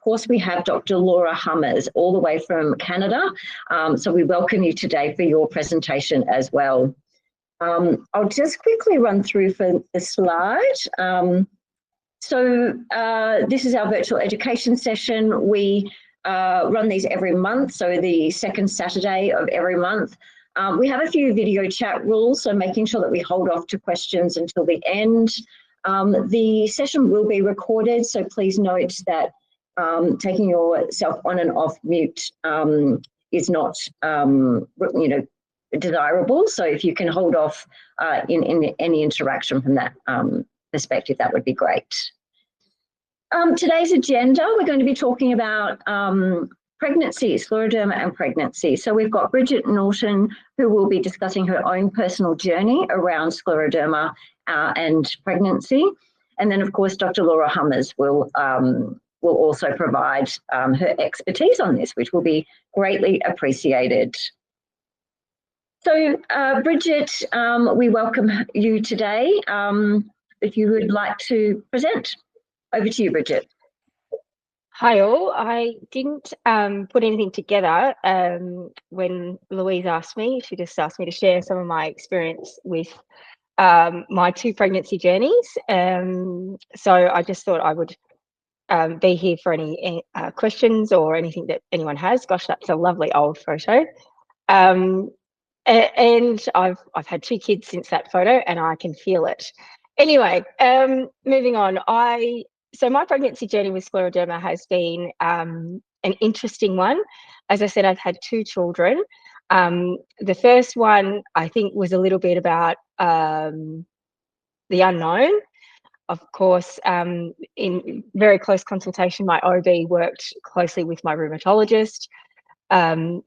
course, we have Dr. Laura Hummers all the way from Canada. So we welcome you today for your presentation as well. I'll just quickly run through for the slide. This is our virtual education session. We run these every month, so the second Saturday of every month. We have a few video chat rules, so making sure that we hold off to questions until the end. The session will be recorded, so please note that taking yourself on and off mute is not, desirable. So if you can hold off in any interaction from that perspective, that would be great. Today's agenda, we're going to be talking about pregnancy, scleroderma and pregnancy. So we've got Bridget Norton, who will be discussing her own personal journey around scleroderma and pregnancy. And then, of course, Dr. Laura Hummers will also provide her expertise on this, which will be greatly appreciated. So, Bridget, we welcome you today. If you would like to present, over to you, Bridget. Hi all. I didn't put anything together when Louise asked me. She just asked me to share some of my experience with my two pregnancy journeys. So I just thought I would be here for any questions or anything that anyone has. Gosh, that's a lovely old photo. And I've had two kids since that photo, and I can feel it. Anyway, moving on. So my pregnancy journey with scleroderma has been an interesting one. As I said, I've had two children. The first one, I think, was a little bit about the unknown. Of course, in very close consultation, my OB worked closely with my rheumatologist, and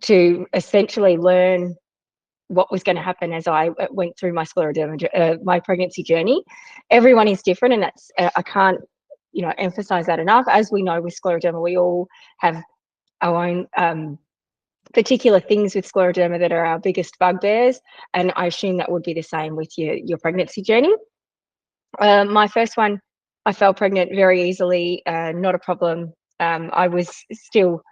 to essentially learn what was going to happen as I went through my scleroderma, my pregnancy journey. Everyone is different, and that's I can't, emphasize that enough. As we know with scleroderma, we all have our own particular things with scleroderma that are our biggest bugbears, and I assume that would be the same with your pregnancy journey. My first one, I fell pregnant very easily, not a problem. I was still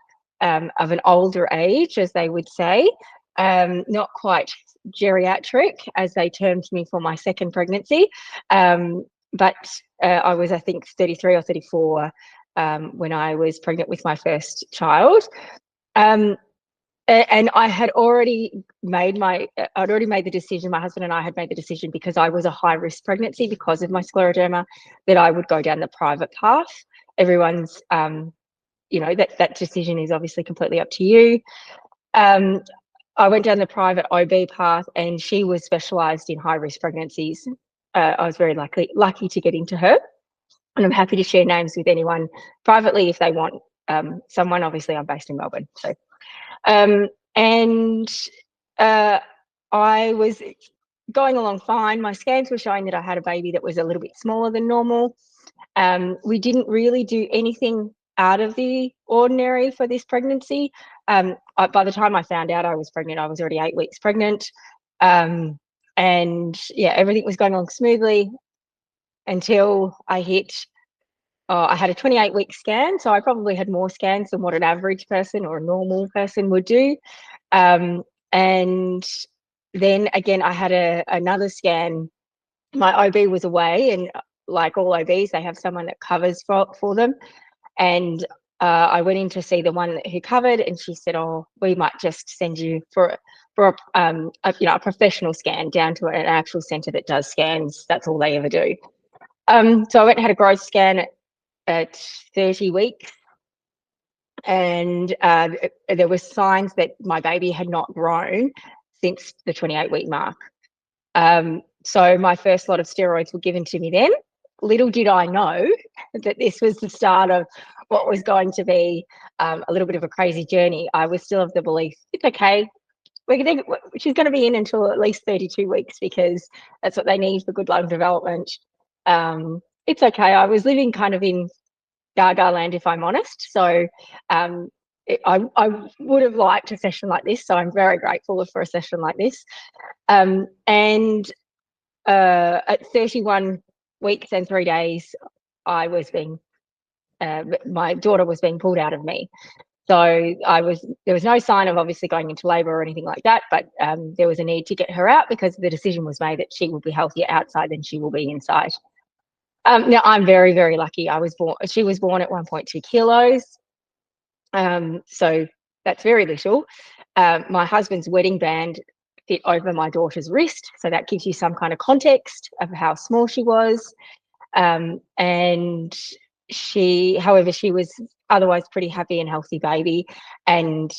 of an older age, as they would say, not quite geriatric, as they termed me for my second pregnancy, but I was, I think, 33 or 34 when I was pregnant with my first child. And I had already made the decision, my husband and I had made the decision, because I was a high-risk pregnancy because of my scleroderma, that I would go down the private path. Everyone's, that decision is obviously completely up to you. I went down the private OB path, and she was specialised in high-risk pregnancies. I was very lucky to get into her, and I'm happy to share names with anyone privately if they want someone. Obviously, I'm based in Melbourne, so. I was going along fine. My scans were showing that I had a baby that was a little bit smaller than normal. We didn't really do anything out of the ordinary for this pregnancy. By the time I found out I was pregnant, I was already 8 weeks pregnant. And yeah, everything was going along smoothly until I hit, I had a 28-week scan. So I probably had more scans than what an average person or a normal person would do. And then again, I had another scan. My OB was away, and like all OBs, they have someone that covers for them. And I went in to see the one who covered, and she said, "Oh, we might just send you for a professional scan down to an actual centre that does scans. That's all they ever do." So I went and had a growth scan at 30 weeks, and there were signs that my baby had not grown since the 28-week mark. So my first lot of steroids were given to me then. Little did I know that this was the start of what was going to be a little bit of a crazy journey. I was still of the belief, it's okay, she's going to be in until at least 32 weeks because that's what they need for good lung development. It's okay. I was living kind of in Gaga land, if I'm honest. So I would have liked a session like this. So I'm very grateful for a session like this. And at 31 weeks and 3 days, I was being my daughter was being pulled out of me. So there was no sign of obviously going into labor or anything like that, but there was a need to get her out because the decision was made that she will be healthier outside than she will be inside. Now I'm very, very lucky. She was born at 1.2 kilos. So that's very little. My husband's wedding band fit over my daughter's wrist. So that gives you some kind of context of how small she was. And however, she was otherwise pretty happy and healthy baby. And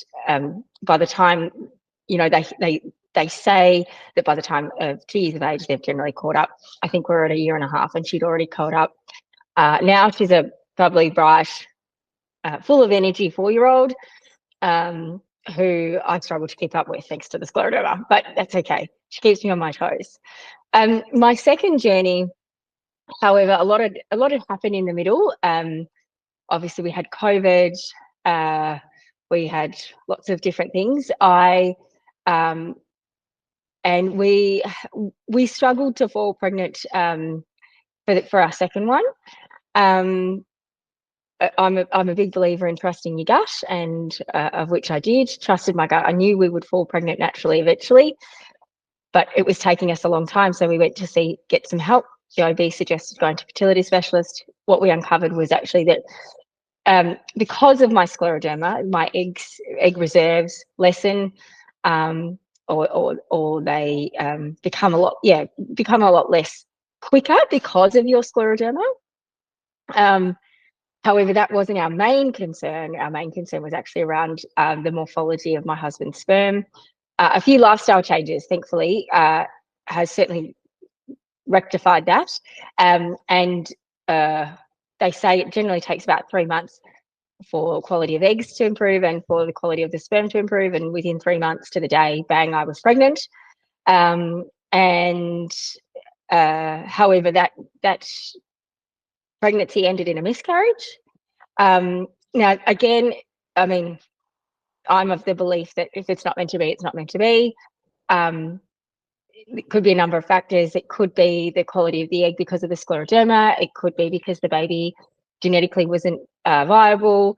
by the time, they say that by the time of 2 years of age, they've generally caught up. I think we're at 1.5 years and she'd already caught up. Now she's a bubbly, bright, full of energy 4-year-old who I struggle to keep up with thanks to the Scleroderma, but that's okay. She keeps me on my toes. My second journey, however, a lot had happened in the middle. Obviously, we had COVID. We had lots of different things. And we struggled to fall pregnant for our second one. I'm a big believer in trusting your gut, and of which I did. Trusted my gut. I knew we would fall pregnant naturally eventually, but it was taking us a long time. So we went to get some help. The OB suggested going to fertility specialist. What we uncovered was actually that because of my scleroderma, my egg reserves lessen, or they become a lot less quicker because of your scleroderma. However, that wasn't our main concern. Our main concern was actually around the morphology of my husband's sperm. A few lifestyle changes, thankfully, has certainly rectified that. And they say it generally takes about 3 months for quality of eggs to improve and for the quality of the sperm to improve. And within 3 months to the day, bang, I was pregnant. However, that pregnancy ended in a miscarriage. Now, again, I mean, I'm of the belief that if it's not meant to be, it's not meant to be. It could be a number of factors. It could be the quality of the egg because of the scleroderma. It could be because the baby genetically wasn't viable.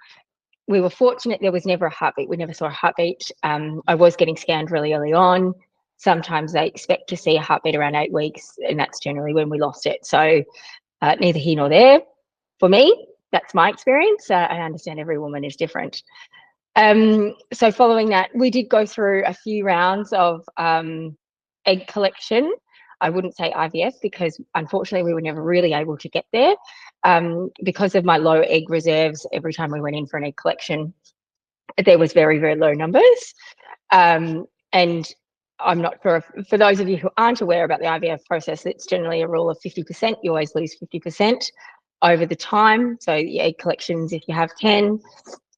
We were fortunate there was never a heartbeat. We never saw a heartbeat. I was getting scanned really early on. Sometimes they expect to see a heartbeat around 8 weeks, and that's generally when we lost it. So neither here nor there. For me, that's my experience. I understand every woman is different. So following that, we did go through a few rounds of egg collection. I wouldn't say IVF because unfortunately we were never really able to get there because of my low egg reserves. Every time we went in for an egg collection, there was very, very low numbers. And I'm not sure for those of you who aren't aware about the IVF process, it's generally a rule of 50%. You always lose 50% over the time. So the egg collections, if you have 10,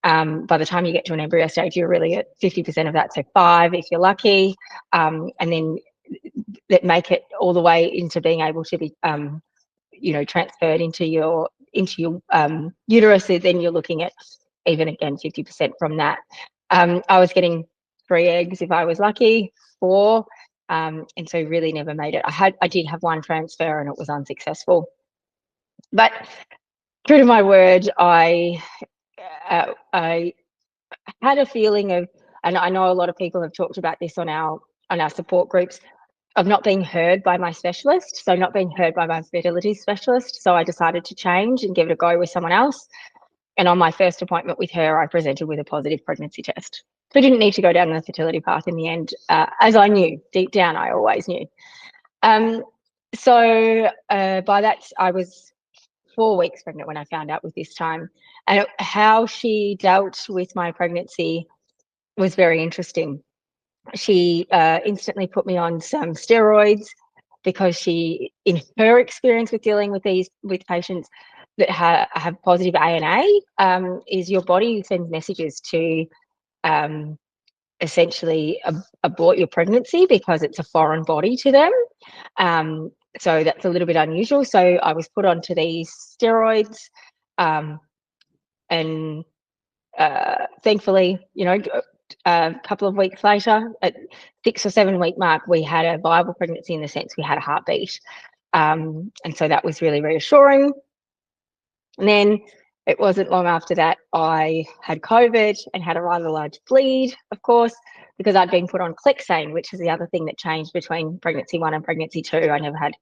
by the time you get to an embryo stage, you're really at 50% of that. So 5 if you're lucky, and then that make it all the way into being able to be, transferred into your uterus. Then you're looking at even again 50% from that. I was getting 3 eggs if I was lucky, 4, and so really never made it. I did have 1 transfer and it was unsuccessful. But true to my word, I had a feeling of, and I know a lot of people have talked about this on our support groups, of not being heard by my specialist, so not being heard by my fertility specialist. So I decided to change and give it a go with someone else. And on my first appointment with her, I presented with a positive pregnancy test. So I didn't need to go down the fertility path in the end, as I knew, deep down, I always knew. So by that, I was 4 weeks pregnant when I found out with this time. And how she dealt with my pregnancy was very interesting. She instantly put me on some steroids because she, in her experience with dealing with patients that have positive ANA, is your body sends messages to essentially abort your pregnancy because it's a foreign body to them. So that's a little bit unusual. So I was put onto these steroids, and thankfully, a couple of weeks later, at 6 or 7 week mark, we had a viable pregnancy in the sense we had a heartbeat. And so that was really reassuring. And then It wasn't long after that I had COVID and had a rather large bleed, of course, because I'd been put on Clexane, which is the other thing that changed between pregnancy 1 and pregnancy 2. I never had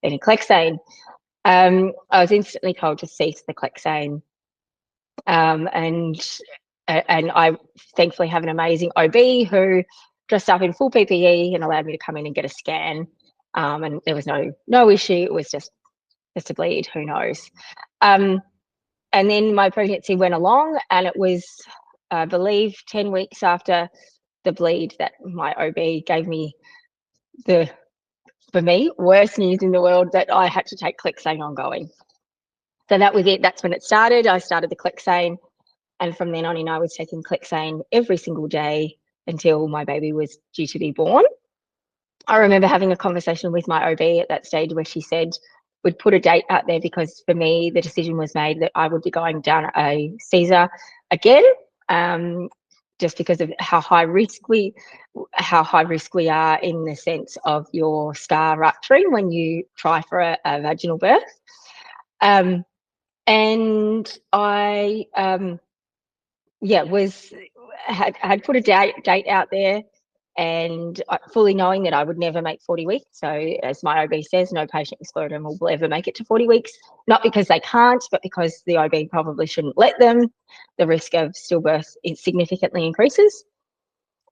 any Clexane. I was instantly told to cease the Clexane. And I thankfully have an amazing OB who dressed up in full PPE and allowed me to come in and get a scan. And there was no issue. It was just a bleed, who knows. And then my pregnancy went along, and it was, I believe, 10 weeks after the bleed that my OB gave me the, for me, worst news in the world, that I had to take Clexane ongoing. So that was it. That's when it started. I started the Clexane, and from then on in, I was taking Clexane every single day until my baby was due to be born. I remember having a conversation with my OB at that stage where she said we'd put a date out there, because for me, the decision was made that I would be going down a Caesar again, just because of how high risk we are in the sense of your scar rupturing when you try for a vaginal birth. And I had put a date out there, and fully knowing that I would never make 40 weeks. So as my OB says, no patient with scleroderma will ever make it to 40 weeks, not because they can't, but because the OB probably shouldn't let them. The risk of stillbirth significantly increases.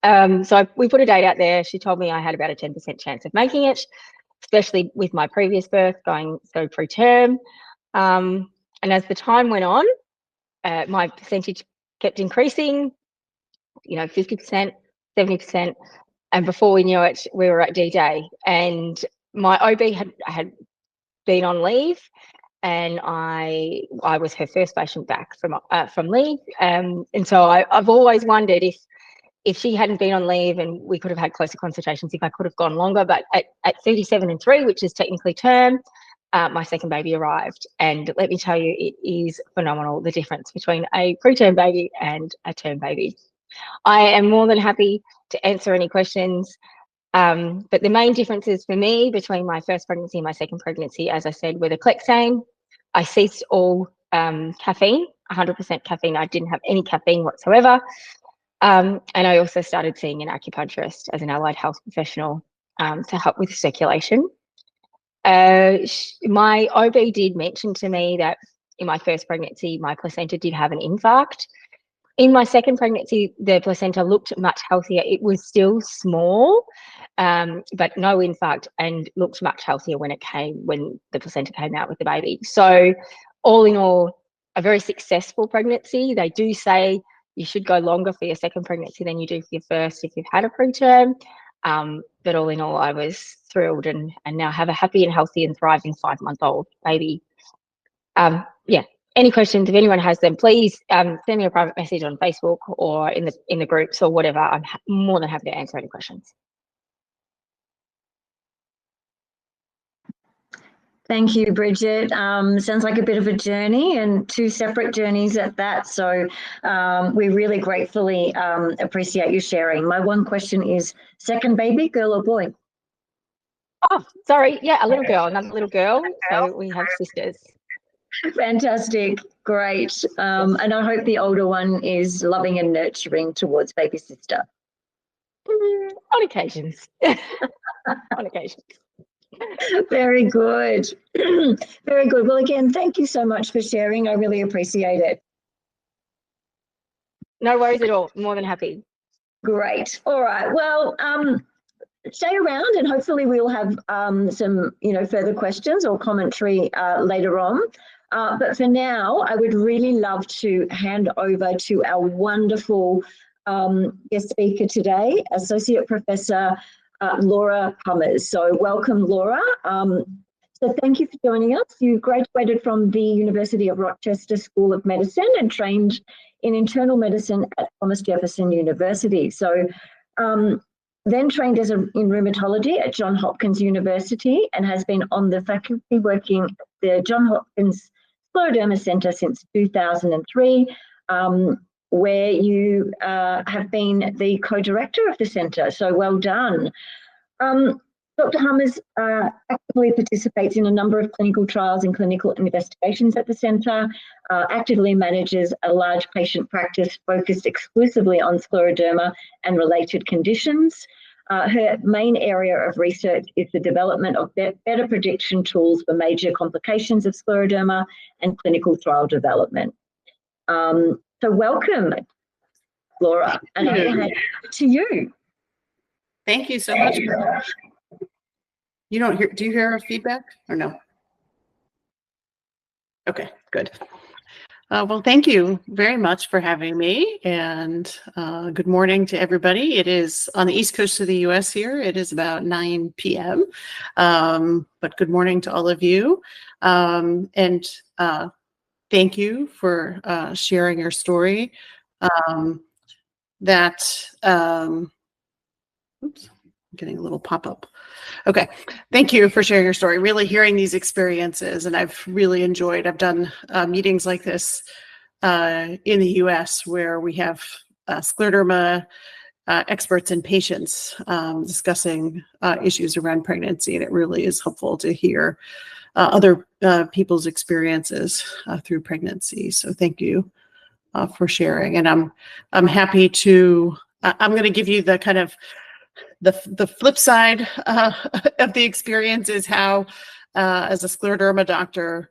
So we put a date out there. She told me I had about a 10% chance of making it, especially with my previous birth going so preterm. And as the time went on, my percentage kept increasing, 50%, 70%. And before we knew it, we were at D-Day. And my OB had been on leave, and I was her first patient back from leave. And so I've always wondered if she hadn't been on leave and we could have had closer consultations, if I could have gone longer. But at 37 and 3, which is technically term, my second baby arrived. And let me tell you, it is phenomenal, the difference between a preterm baby and a term baby. I am more than happy to answer any questions. But the main differences for me between my first pregnancy and my second pregnancy, as I said, were the Clexane. I ceased all caffeine, 100% caffeine. I didn't have any caffeine whatsoever. And I also started seeing an acupuncturist as an allied health professional to help with circulation. My OB did mention to me that in my first pregnancy, my placenta did have an infarct. In my second pregnancy, the placenta looked much healthier. It was still small, but no infarct, and looked much healthier when the placenta came out with the baby. So all in all, a very successful pregnancy. They do say you should go longer for your second pregnancy than you do for your first if you've had a preterm. But all in all, I was thrilled, and now have a happy and healthy and thriving 5-month-old baby. Any questions, if anyone has them, please send me a private message on Facebook or in the groups or whatever. I'm more than happy to answer any questions. Thank you, Bridget. Sounds like a bit of a journey, and 2 separate journeys at that. So we really gratefully appreciate you sharing. My one question is, second baby, girl or boy? Oh, sorry. Yeah, a little girl, another little girl. So we have sisters. Fantastic. Great. And I hope the older one is loving and nurturing towards baby sister. On occasions. On occasions. Very good. Very good. Well, again, thank you so much for sharing. I really appreciate it. No worries at all. More than happy. Great. All right. Well, stay around, and hopefully we'll have some, further questions or commentary later on. But for now, I would really love to hand over to our wonderful guest speaker today, Associate Professor Laura Hummers. So welcome, Laura. So thank you for joining us. You graduated from the University of Rochester School of Medicine and trained in internal medicine at Thomas Jefferson University. So then trained in rheumatology at Johns Hopkins University, and has been on the faculty working at the Johns Hopkins Scleroderma Centre since 2003, where you have been the co-director of the centre. So well done. Dr. Hummers actively participates in a number of clinical trials and clinical investigations at the centre, actively manages a large patient practice focused exclusively on scleroderma and related conditions. Her main area of research is the development of better prediction tools for major complications of scleroderma and clinical trial development. So welcome, Laura, and I hand it to you. Thank you so much. You don't hear, do you hear our feedback or no? Okay, good. Well, thank you very much for having me, and good morning to everybody. It is on the East Coast of the US here. It is about 9 p.m., but good morning to all of you. And thank you for sharing your story. Oops, I'm getting a little pop-up. Okay, thank you for sharing your story. Really hearing these experiences, and I've really enjoyed. I've done meetings like this in the U.S. where we have scleroderma experts and patients discussing issues around pregnancy, and it really is helpful to hear other people's experiences through pregnancy. So thank you for sharing, and I'm happy to. I'm going to give you the kind of the flip side of the experience is how, as a scleroderma doctor,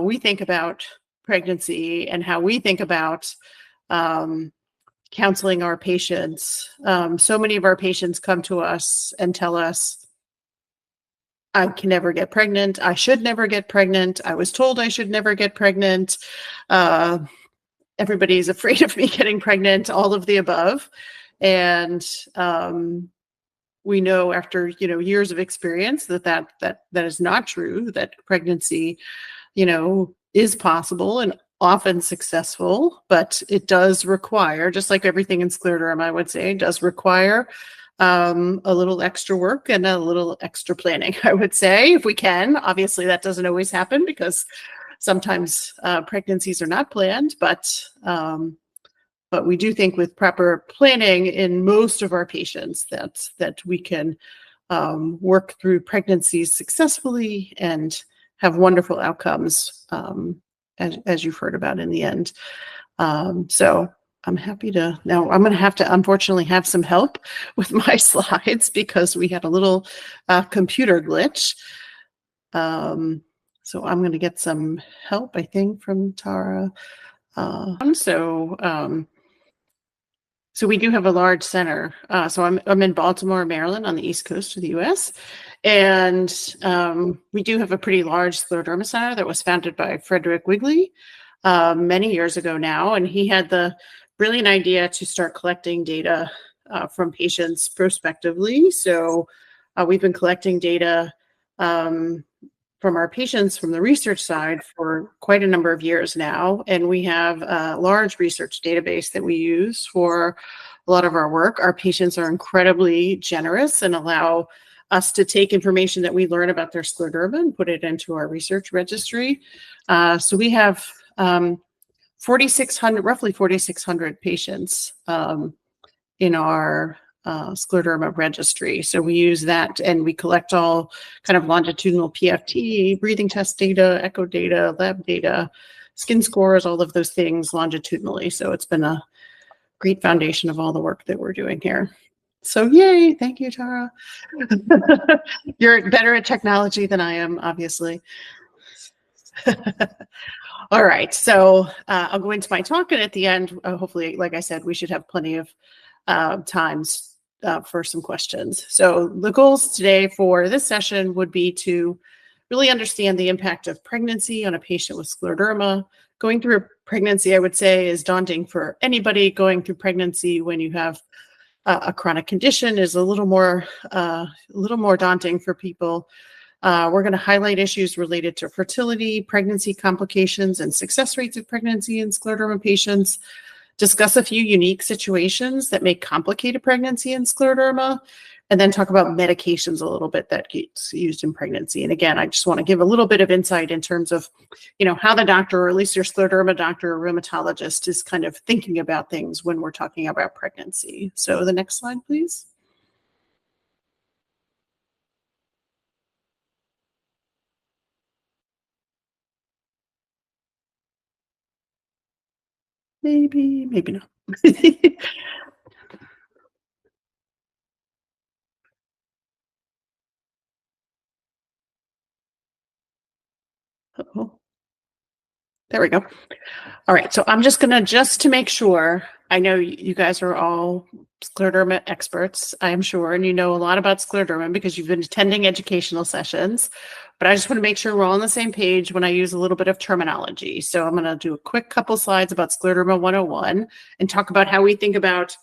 we think about pregnancy and how we think about counseling our patients. So many of our patients come to us and tell us, I can never get pregnant. I should never get pregnant. I was told I should never get pregnant. Everybody's afraid of me getting pregnant, all of the above. And we know after years of experience that is not true, that pregnancy is possible and often successful, but it does require, just like everything in scleroderma, I would say, does require a little extra work and a little extra planning, I would say, if we can. Obviously that doesn't always happen because sometimes pregnancies are not planned, but we do think with proper planning in most of our patients that we can work through pregnancies successfully and have wonderful outcomes, as you've heard about in the end. So I'm happy to, now I'm going to have to unfortunately have some help with my slides because we had a little computer glitch. So I'm going to get some help, I think, from Tara. So we do have a large center. So I'm in Baltimore, Maryland, on the East Coast of the U.S. And we do have a pretty large scleroderma center that was founded by Frederick Wigley many years ago now. And he had the brilliant idea to start collecting data from patients prospectively. So we've been collecting data from our patients from the research side for quite a number of years now. And we have a large research database that we use for a lot of our work. Our patients are incredibly generous and allow us to take information that we learn about their scleroderma and put it into our research registry. So we have roughly 4,600 patients in our scleroderma registry. So we use that and we collect all kind of longitudinal PFT, breathing test data, echo data, lab data, skin scores, all of those things longitudinally. So it's been a great foundation of all the work that we're doing here. So yay, thank you, Tara. You're better at technology than I am, obviously. All right, so I'll go into my talk, and at the end, hopefully, like I said, we should have plenty of times for some questions. So the goals today for this session would be to really understand the impact of pregnancy on a patient with scleroderma. Going through a pregnancy, I would say, is daunting for anybody. Going through pregnancy when you have a chronic condition is a little more daunting for people. We're going to highlight issues related to fertility, pregnancy complications, and success rates of pregnancy in scleroderma patients. Discuss a few unique situations that may complicate a pregnancy in scleroderma, and then talk about medications a little bit that gets used in pregnancy. And again, I just want to give a little bit of insight in terms of, how the doctor, or at least your scleroderma doctor or rheumatologist, is kind of thinking about things when we're talking about pregnancy. So the next slide, please. Maybe, maybe not. Uh-oh. There we go. All right, so I'm just gonna, just to make sure, I know you guys are all scleroderma experts, I am sure, and you know a lot about scleroderma because you've been attending educational sessions, but I just want to make sure we're all on the same page when I use a little bit of terminology. So I'm gonna do a quick couple slides about Scleroderma 101 and talk about how we think about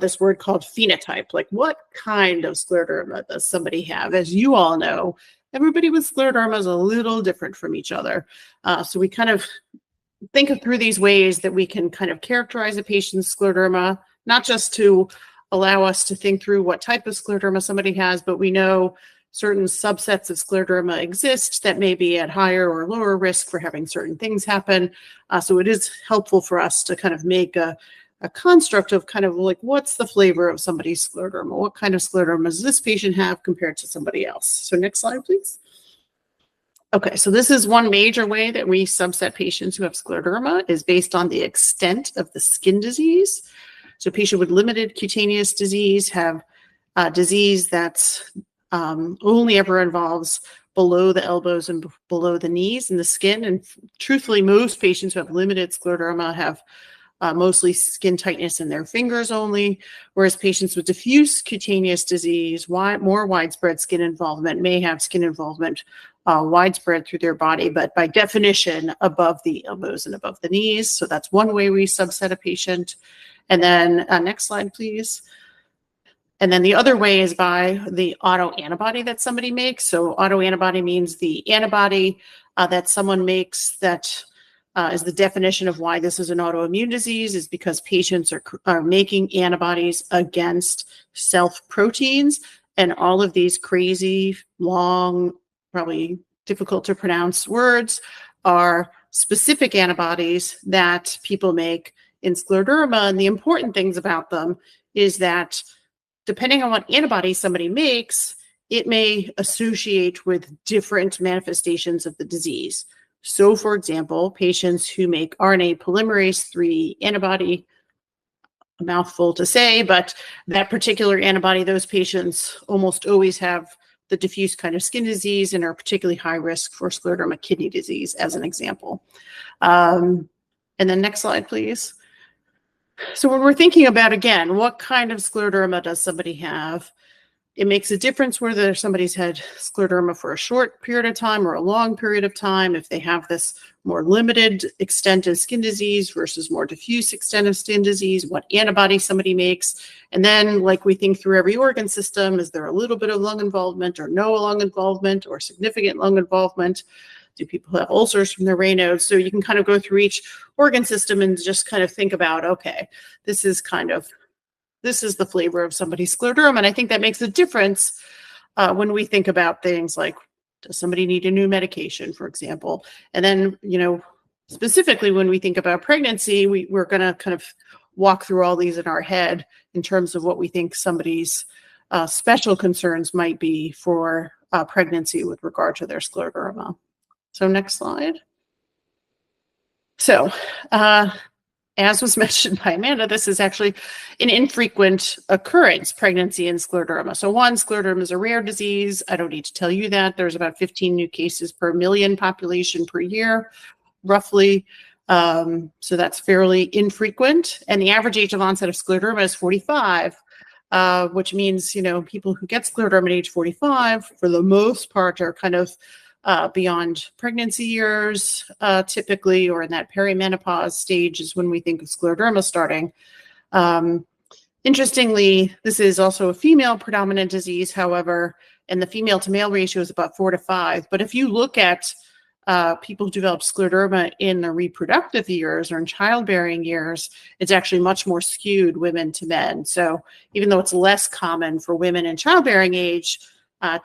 this word called phenotype. Like, what kind of scleroderma does somebody have? As you all know, everybody with scleroderma is a little different from each other. So we kind of think through these ways that we can kind of characterize a patient's scleroderma, not just to allow us to think through what type of scleroderma somebody has, but we know certain subsets of scleroderma exist that may be at higher or lower risk for having certain things happen. So it is helpful for us to kind of make a construct of kind of like, what's the flavor of somebody's scleroderma? What kind of scleroderma does this patient have compared to somebody else? So next slide, please. Okay, so this is one major way that we subset patients who have scleroderma is based on the extent of the skin disease. So a patient with limited cutaneous disease have disease that's only ever involves below the elbows and below the knees and the skin. And truthfully, most patients who have limited scleroderma have mostly skin tightness in their fingers only, whereas patients with diffuse cutaneous disease, more widespread skin involvement, may have skin involvement widespread through their body, but by definition above the elbows and above the knees. So that's one way we subset a patient. And then next slide, please. And then the other way is by the autoantibody that somebody makes. So autoantibody means the antibody that someone makes that is the definition of why this is an autoimmune disease, is because patients are making antibodies against self-proteins. And all of these crazy, long, probably difficult to pronounce words are specific antibodies that people make in scleroderma. And the important things about them is that depending on what antibody somebody makes, it may associate with different manifestations of the disease. So, for example, patients who make RNA polymerase III antibody, a mouthful to say, but that particular antibody, those patients almost always have the diffuse kind of skin disease and are particularly high risk for scleroderma kidney disease, as an example. And then next slide, please. So when we're thinking about, again, what kind of scleroderma does somebody have, it makes a difference whether somebody's had scleroderma for a short period of time or a long period of time, if they have this more limited extent of skin disease versus more diffuse extent of skin disease, what antibody somebody makes. And then, like we think through every organ system, is there a little bit of lung involvement or no lung involvement or significant lung involvement? Do people have ulcers from their Raynaud's? So you can kind of go through each organ system and just kind of think about, okay, this is the flavor of somebody's scleroderma. And I think that makes a difference when we think about things like, does somebody need a new medication, for example? And then, specifically when we think about pregnancy, we're going to kind of walk through all these in our head in terms of what we think somebody's special concerns might be for pregnancy with regard to their scleroderma. So next slide. So, as was mentioned by Amanda, this is actually an infrequent occurrence, pregnancy and scleroderma. So one, scleroderma is a rare disease. I don't need to tell you that. There's about 15 new cases per million population per year, roughly. So that's fairly infrequent. And the average age of onset of scleroderma is 45, which means, people who get scleroderma at age 45, for the most part, are kind of beyond pregnancy years, typically, or in that perimenopause stage is when we think of scleroderma starting. Interestingly, this is also a female predominant disease, however, and the female to male ratio is about 4 to 5. But if you look at people who develop scleroderma in the reproductive years or in childbearing years, it's actually much more skewed women to men. So even though it's less common for women in childbearing age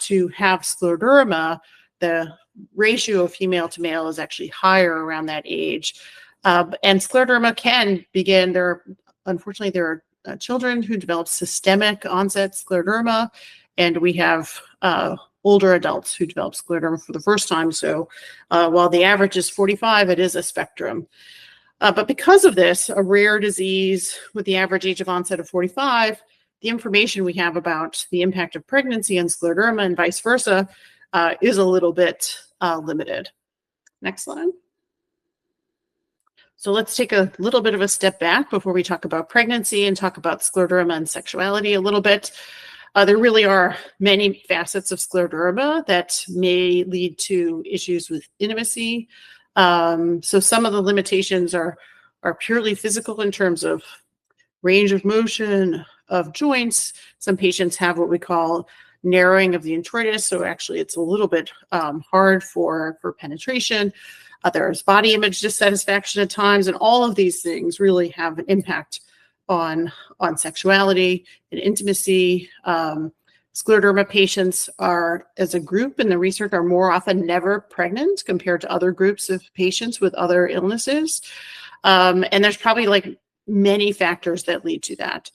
to have scleroderma, the ratio of female to male is actually higher around that age. And scleroderma can begin, unfortunately, there are children who develop systemic onset scleroderma, and we have older adults who develop scleroderma for the first time. So while the average is 45, it is a spectrum. But because of this, a rare disease with the average age of onset of 45, the information we have about the impact of pregnancy on scleroderma and vice versa is a little bit limited. Next slide. So let's take a little bit of a step back before we talk about pregnancy and talk about scleroderma and sexuality a little bit. There really are many facets of scleroderma that may lead to issues with intimacy. So some of the limitations are purely physical in terms of range of motion of joints. Some patients have what we call narrowing of the introitus, so actually it's a little bit hard for penetration. There's body image dissatisfaction at times, and all of these things really have an impact on sexuality and intimacy. Scleroderma patients are, as a group in the research, are more often never pregnant compared to other groups of patients with other illnesses. And there's probably like many factors that lead to that.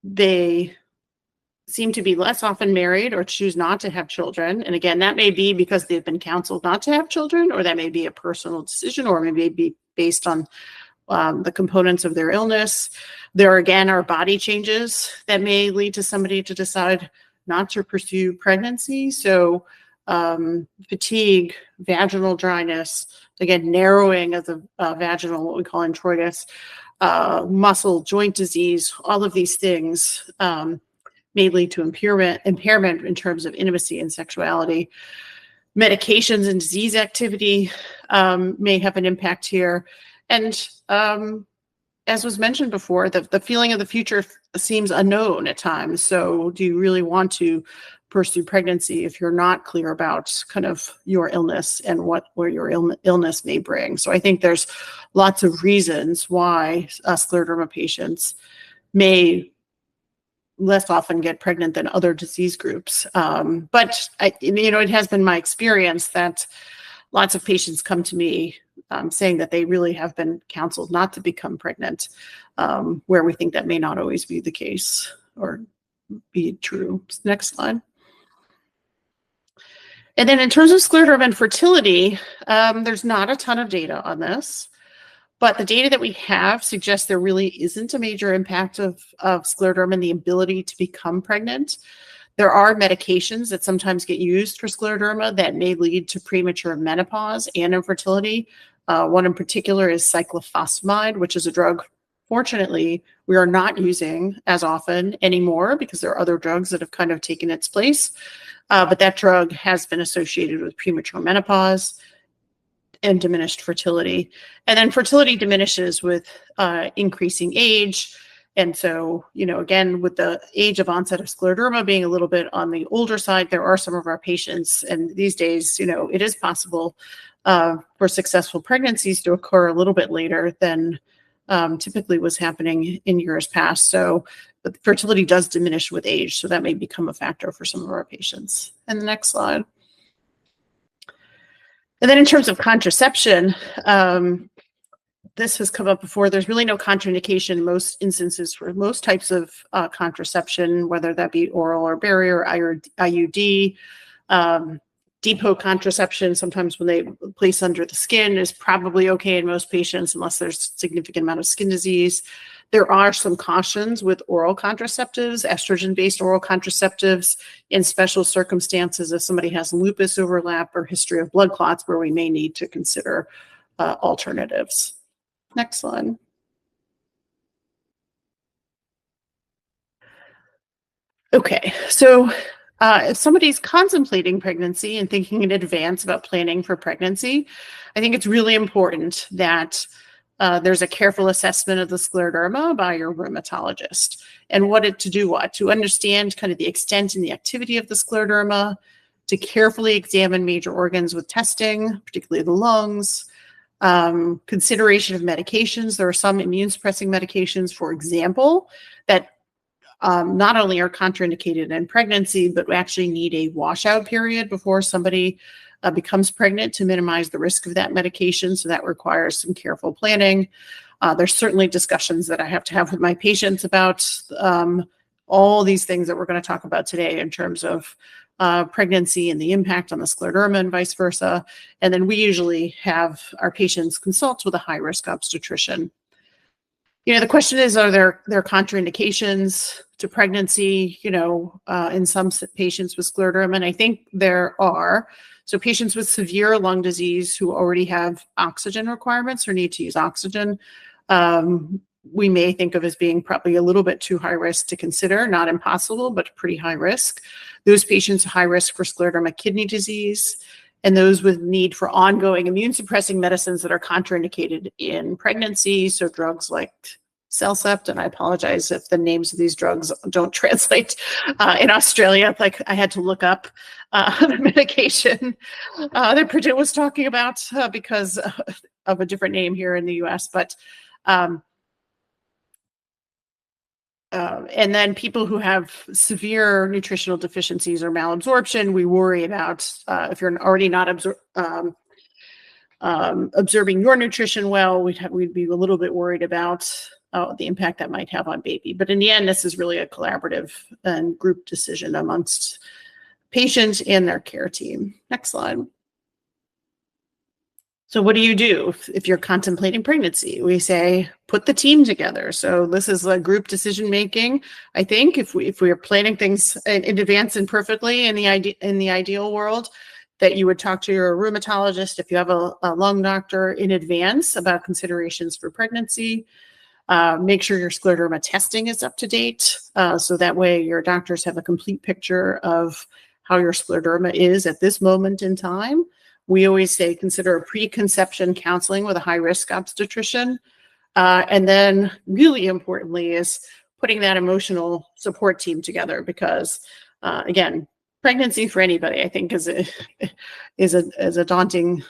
They seem to be less often married or choose not to have children. And again, that may be because they've been counseled not to have children, or that may be a personal decision, or maybe be based on the components of their illness. There again are body changes that may lead to somebody to decide not to pursue pregnancy. So fatigue, vaginal dryness, again, narrowing of the vaginal, what we call introitus, muscle, joint disease, all of these things may lead to impairment in terms of intimacy and sexuality. Medications and disease activity may have an impact here. And as was mentioned before, the feeling of the future seems unknown at times. So do you really want to pursue pregnancy if you're not clear about kind of your illness and where your illness may bring? So I think there's lots of reasons why scleroderma patients may less often get pregnant than other disease groups. But it has been my experience that lots of patients come to me saying that they really have been counseled not to become pregnant, where we think that may not always be the case or be true. Next slide. And then in terms of scleroderma and fertility, there's not a ton of data on this. But the data that we have suggests there really isn't a major impact of scleroderma and the ability to become pregnant. There are medications that sometimes get used for scleroderma that may lead to premature menopause and infertility. One in particular is cyclophosphamide, which is a drug, fortunately, we are not using as often anymore because there are other drugs that have kind of taken its place. But that drug has been associated with premature menopause and diminished fertility. And then fertility diminishes with increasing age. And so, again, with the age of onset of scleroderma being a little bit on the older side, there are some of our patients, and these days, it is possible for successful pregnancies to occur a little bit later than typically was happening in years past. So but fertility does diminish with age, so that may become a factor for some of our patients. And the next slide. And then in terms of contraception, this has come up before. There's really no contraindication in most instances for most types of contraception, whether that be oral or barrier, IUD. Depot contraception, sometimes when they place under the skin, is probably okay in most patients unless there's a significant amount of skin disease. There are some cautions with oral contraceptives, estrogen-based oral contraceptives, in special circumstances if somebody has lupus overlap or history of blood clots where we may need to consider alternatives. Next slide. Okay, so if somebody's contemplating pregnancy and thinking in advance about planning for pregnancy, I think it's really important that there's a careful assessment of the scleroderma by your rheumatologist. And to understand kind of the extent and the activity of the scleroderma, to carefully examine major organs with testing, particularly the lungs, consideration of medications. There are some immune suppressing medications, for example, that not only are contraindicated in pregnancy, but we actually need a washout period before somebody becomes pregnant to minimize the risk of that medication. So that requires some careful planning. There's certainly discussions that I have to have with my patients about all these things that we're going to talk about today in terms of pregnancy and the impact on the scleroderma and vice versa. And then we usually have our patients consult with a high-risk obstetrician. The question is, are there contraindications to pregnancy, in some patients with scleroderma? And I think there are. So patients with severe lung disease who already have oxygen requirements or need to use oxygen, we may think of as being probably a little bit too high risk to consider, not impossible, but pretty high risk. Those patients are high risk for scleroderma kidney disease, and those with need for ongoing immune suppressing medicines that are contraindicated in pregnancy. So drugs like Celcept, and I apologize if the names of these drugs don't translate in Australia. Like I had to look up the medication that Bridget was talking about because of a different name here in the US. But and then people who have severe nutritional deficiencies or malabsorption, we worry about if you're already not observing your nutrition well, we'd be a little bit worried about the impact that might have on baby. But in the end, this is really a collaborative and group decision amongst patients and their care team. Next slide. So what do you do if you're contemplating pregnancy? We say, put the team together. So this is a group decision making. I think if we are planning things in advance and perfectly in the ideal world, that you would talk to your rheumatologist, if you have a lung doctor, in advance about considerations for pregnancy. Make sure your scleroderma testing is up to date. So that way your doctors have a complete picture of how your scleroderma is at this moment in time. We always say consider a preconception counseling with a high-risk obstetrician. And then really importantly is putting that emotional support team together because, again, pregnancy for anybody, I think, is a daunting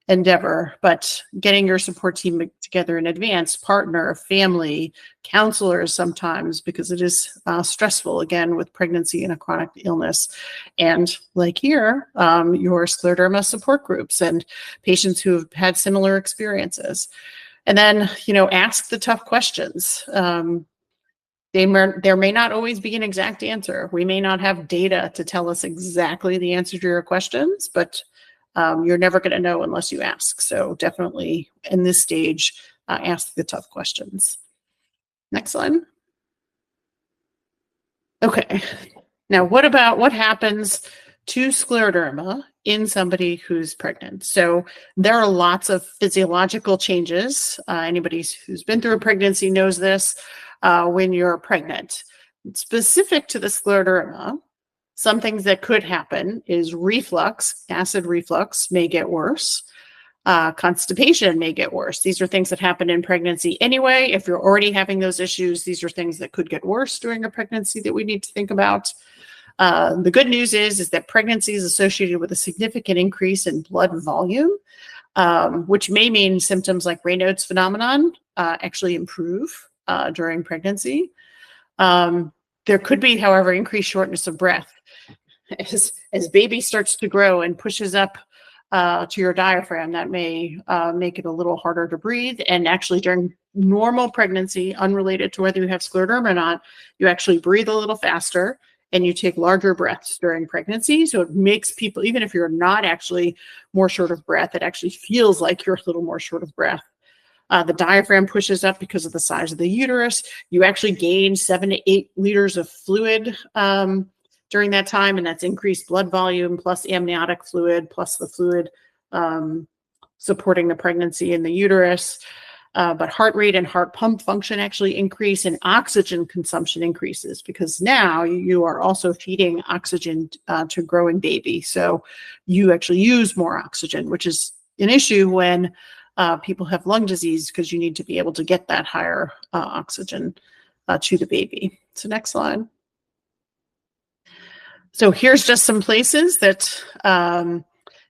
endeavor, but getting your support team together in advance, partner, family, counselors sometimes, because it is stressful, again, with pregnancy and a chronic illness. And like here, your scleroderma support groups and patients who have had similar experiences. And then, ask the tough questions. There may not always be an exact answer. We may not have data to tell us exactly the answer to your questions, but you're never going to know unless you ask. So definitely in this stage, ask the tough questions. Next slide. Okay. Now, what happens to scleroderma in somebody who's pregnant? So there are lots of physiological changes. Anybody who's been through a pregnancy knows this when you're pregnant. Specific to the scleroderma, some things that could happen is reflux, acid reflux may get worse. Constipation may get worse. These are things that happen in pregnancy anyway. If you're already having those issues, these are things that could get worse during a pregnancy that we need to think about. The good news is that pregnancy is associated with a significant increase in blood volume, which may mean symptoms like Raynaud's phenomenon actually improve during pregnancy. There could be, however, increased shortness of breath as baby starts to grow and pushes up to your diaphragm. That may make it a little harder to breathe. And actually during normal pregnancy, unrelated to whether you have scleroderma or not, you actually breathe a little faster and you take larger breaths during pregnancy. So it makes people, even if you're not actually more short of breath, it actually feels like you're a little more short of breath. The diaphragm pushes up because of the size of the uterus. You actually gain 7 to 8 liters of fluid during that time, and that's increased blood volume plus amniotic fluid plus the fluid supporting the pregnancy in the uterus. But heart rate and heart pump function actually increase, and oxygen consumption increases because now you are also feeding oxygen to growing baby. So you actually use more oxygen, which is an issue when people have lung disease because you need to be able to get that higher oxygen to the baby. So next slide. So here's just some places that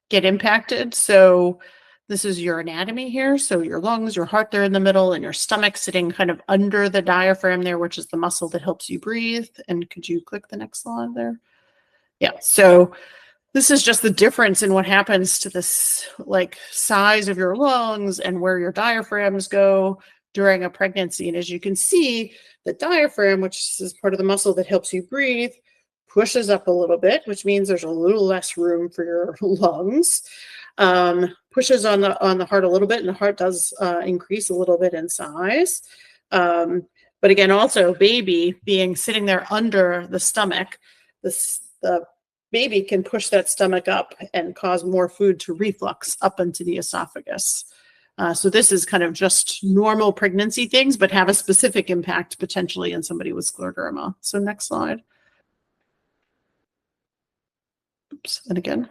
get impacted. So this is your anatomy here. So your lungs, your heart there in the middle, and your stomach sitting kind of under the diaphragm there, which is the muscle that helps you breathe. And could you click the next slide there? Yeah, so this is just the difference in what happens to this size of your lungs and where your diaphragms go during a pregnancy. And as you can see, the diaphragm, which is part of the muscle that helps you breathe, pushes up a little bit, which means there's a little less room for your lungs. Pushes on the heart a little bit, and the heart does increase a little bit in size. But again, also baby being sitting there under the stomach, the baby can push that stomach up and cause more food to reflux up into the esophagus. So this is kind of just normal pregnancy things, but have a specific impact potentially in somebody with scleroderma. So next slide. Oops, and again.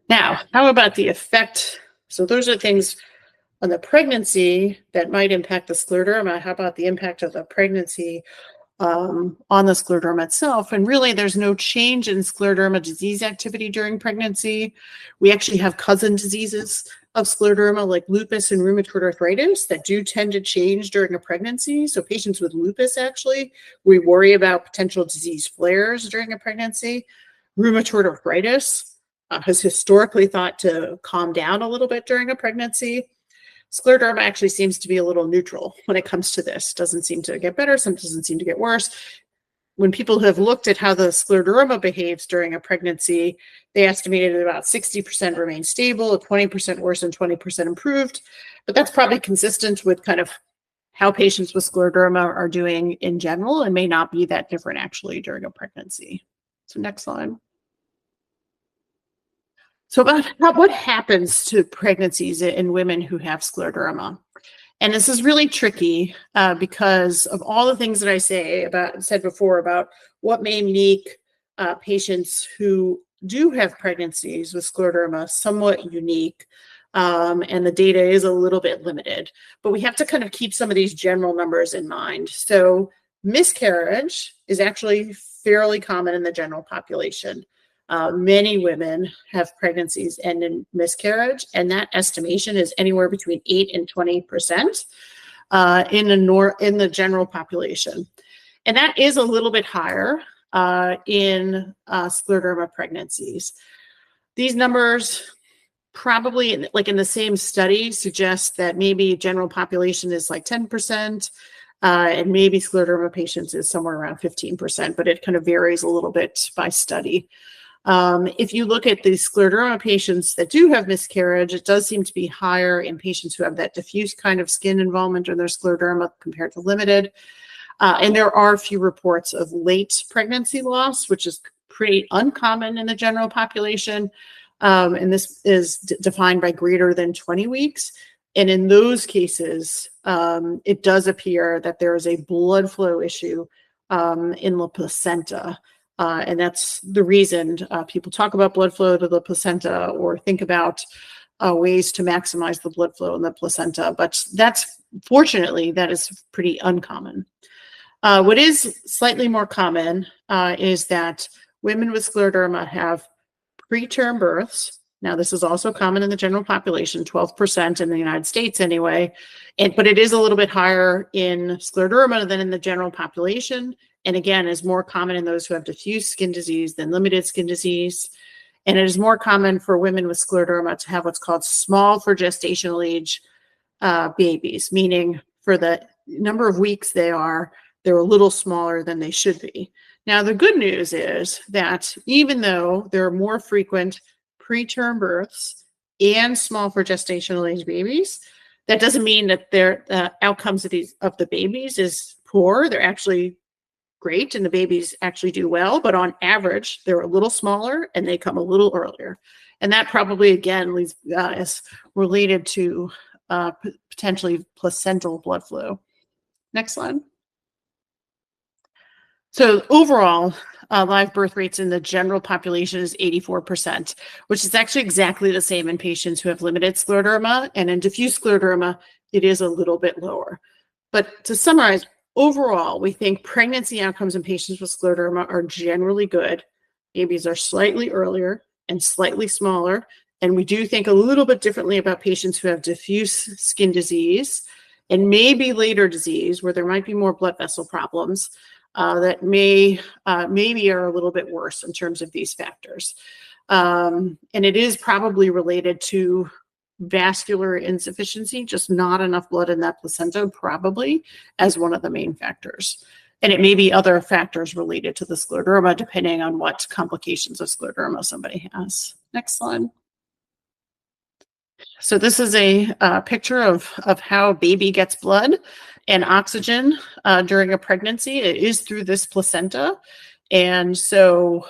Now, how about the effect? So those are things on the pregnancy that might impact the scleroderma. How about the impact of the pregnancy on the scleroderma itself? And really, there's no change in scleroderma disease activity during pregnancy. We actually have cousin diseases of scleroderma like lupus and rheumatoid arthritis that do tend to change during a pregnancy. So patients with lupus, actually, we worry about potential disease flares during a pregnancy. Rheumatoid arthritis has historically thought to calm down a little bit during a pregnancy. Scleroderma actually seems to be a little neutral when it comes to this. Doesn't seem to get better, some doesn't seem to get worse. When people have looked at how the scleroderma behaves during a pregnancy, they estimated about 60% remain stable, 20% worse, and 20% improved. But that's probably consistent with kind of how patients with scleroderma are doing in general, and may not be that different actually during a pregnancy. So next slide. So about what happens to pregnancies in women who have scleroderma. And this is really tricky because of all the things that I said before about what may make patients who do have pregnancies with scleroderma somewhat unique. And the data is a little bit limited, but we have to kind of keep some of these general numbers in mind. So miscarriage is actually fairly common in the general population. Many women have pregnancies end in miscarriage, and that estimation is anywhere between 8 and 20% in the general population. And that is a little bit higher in scleroderma pregnancies. These numbers probably, like in the same study, suggest that maybe general population is like 10%, and maybe scleroderma patients is somewhere around 15%, but it kind of varies a little bit by study. If you look at the scleroderma patients that do have miscarriage, it does seem to be higher in patients who have that diffuse kind of skin involvement in their scleroderma compared to limited. And there are a few reports of late pregnancy loss, which is pretty uncommon in the general population. And this is defined by greater than 20 weeks. And in those cases, it does appear that there is a blood flow issue in the placenta. And that's the reason people talk about blood flow to the placenta or think about ways to maximize the blood flow in the placenta. But fortunately, that is pretty uncommon. What is slightly more common is that women with scleroderma have preterm births. Now, this is also common in the general population, 12% in the United States anyway. But it is a little bit higher in scleroderma than in the general population. And again, is more common in those who have diffuse skin disease than limited skin disease. And it is more common for women with scleroderma to have what's called small for gestational age babies, meaning for the number of weeks they're a little smaller than they should be. Now, the good news is that even though there are more frequent preterm births and small for gestational age babies, that doesn't mean that their outcomes of the babies is poor. They're actually great, and the babies actually do well, but on average, they're a little smaller and they come a little earlier. And that probably, again, is related to potentially placental blood flow. Next slide. So overall, live birth rates in the general population is 84%, which is actually exactly the same in patients who have limited scleroderma, and in diffuse scleroderma, it is a little bit lower. But to summarize, overall, we think pregnancy outcomes in patients with scleroderma are generally good. Babies are slightly earlier and slightly smaller. And we do think a little bit differently about patients who have diffuse skin disease and maybe later disease where there might be more blood vessel problems that maybe are a little bit worse in terms of these factors. And it is probably related to vascular insufficiency, just not enough blood in that placenta, probably as one of the main factors. And it may be other factors related to the scleroderma, depending on what complications of scleroderma somebody has. Next slide. So this is a picture of how baby gets blood and oxygen during a pregnancy. It is through this placenta. And so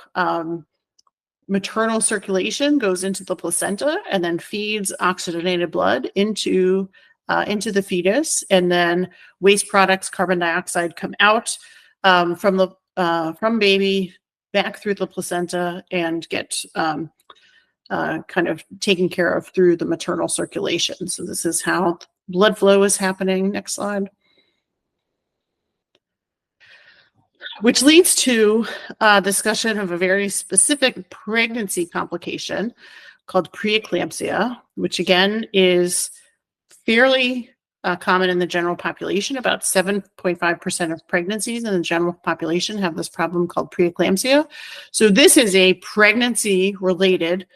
maternal circulation goes into the placenta and then feeds oxygenated blood into the fetus. And then waste products, carbon dioxide, come out from baby back through the placenta and get kind of taken care of through the maternal circulation. So this is how blood flow is happening. Next slide. Which leads to a discussion of a very specific pregnancy complication called preeclampsia, which again is fairly common in the general population. About 7.5% of pregnancies in the general population have this problem called preeclampsia. So this is a pregnancy-related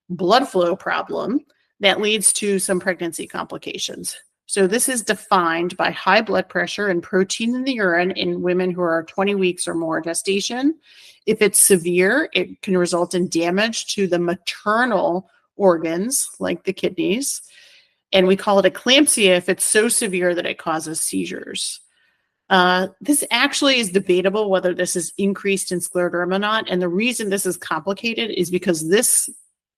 blood flow problem that leads to some pregnancy complications. So this is defined by high blood pressure and protein in the urine in women who are 20 weeks or more gestation. If it's severe, it can result in damage to the maternal organs like the kidneys. And we call it eclampsia if it's so severe that it causes seizures. This actually is debatable whether this is increased in scleroderma or not. And the reason this is complicated is because this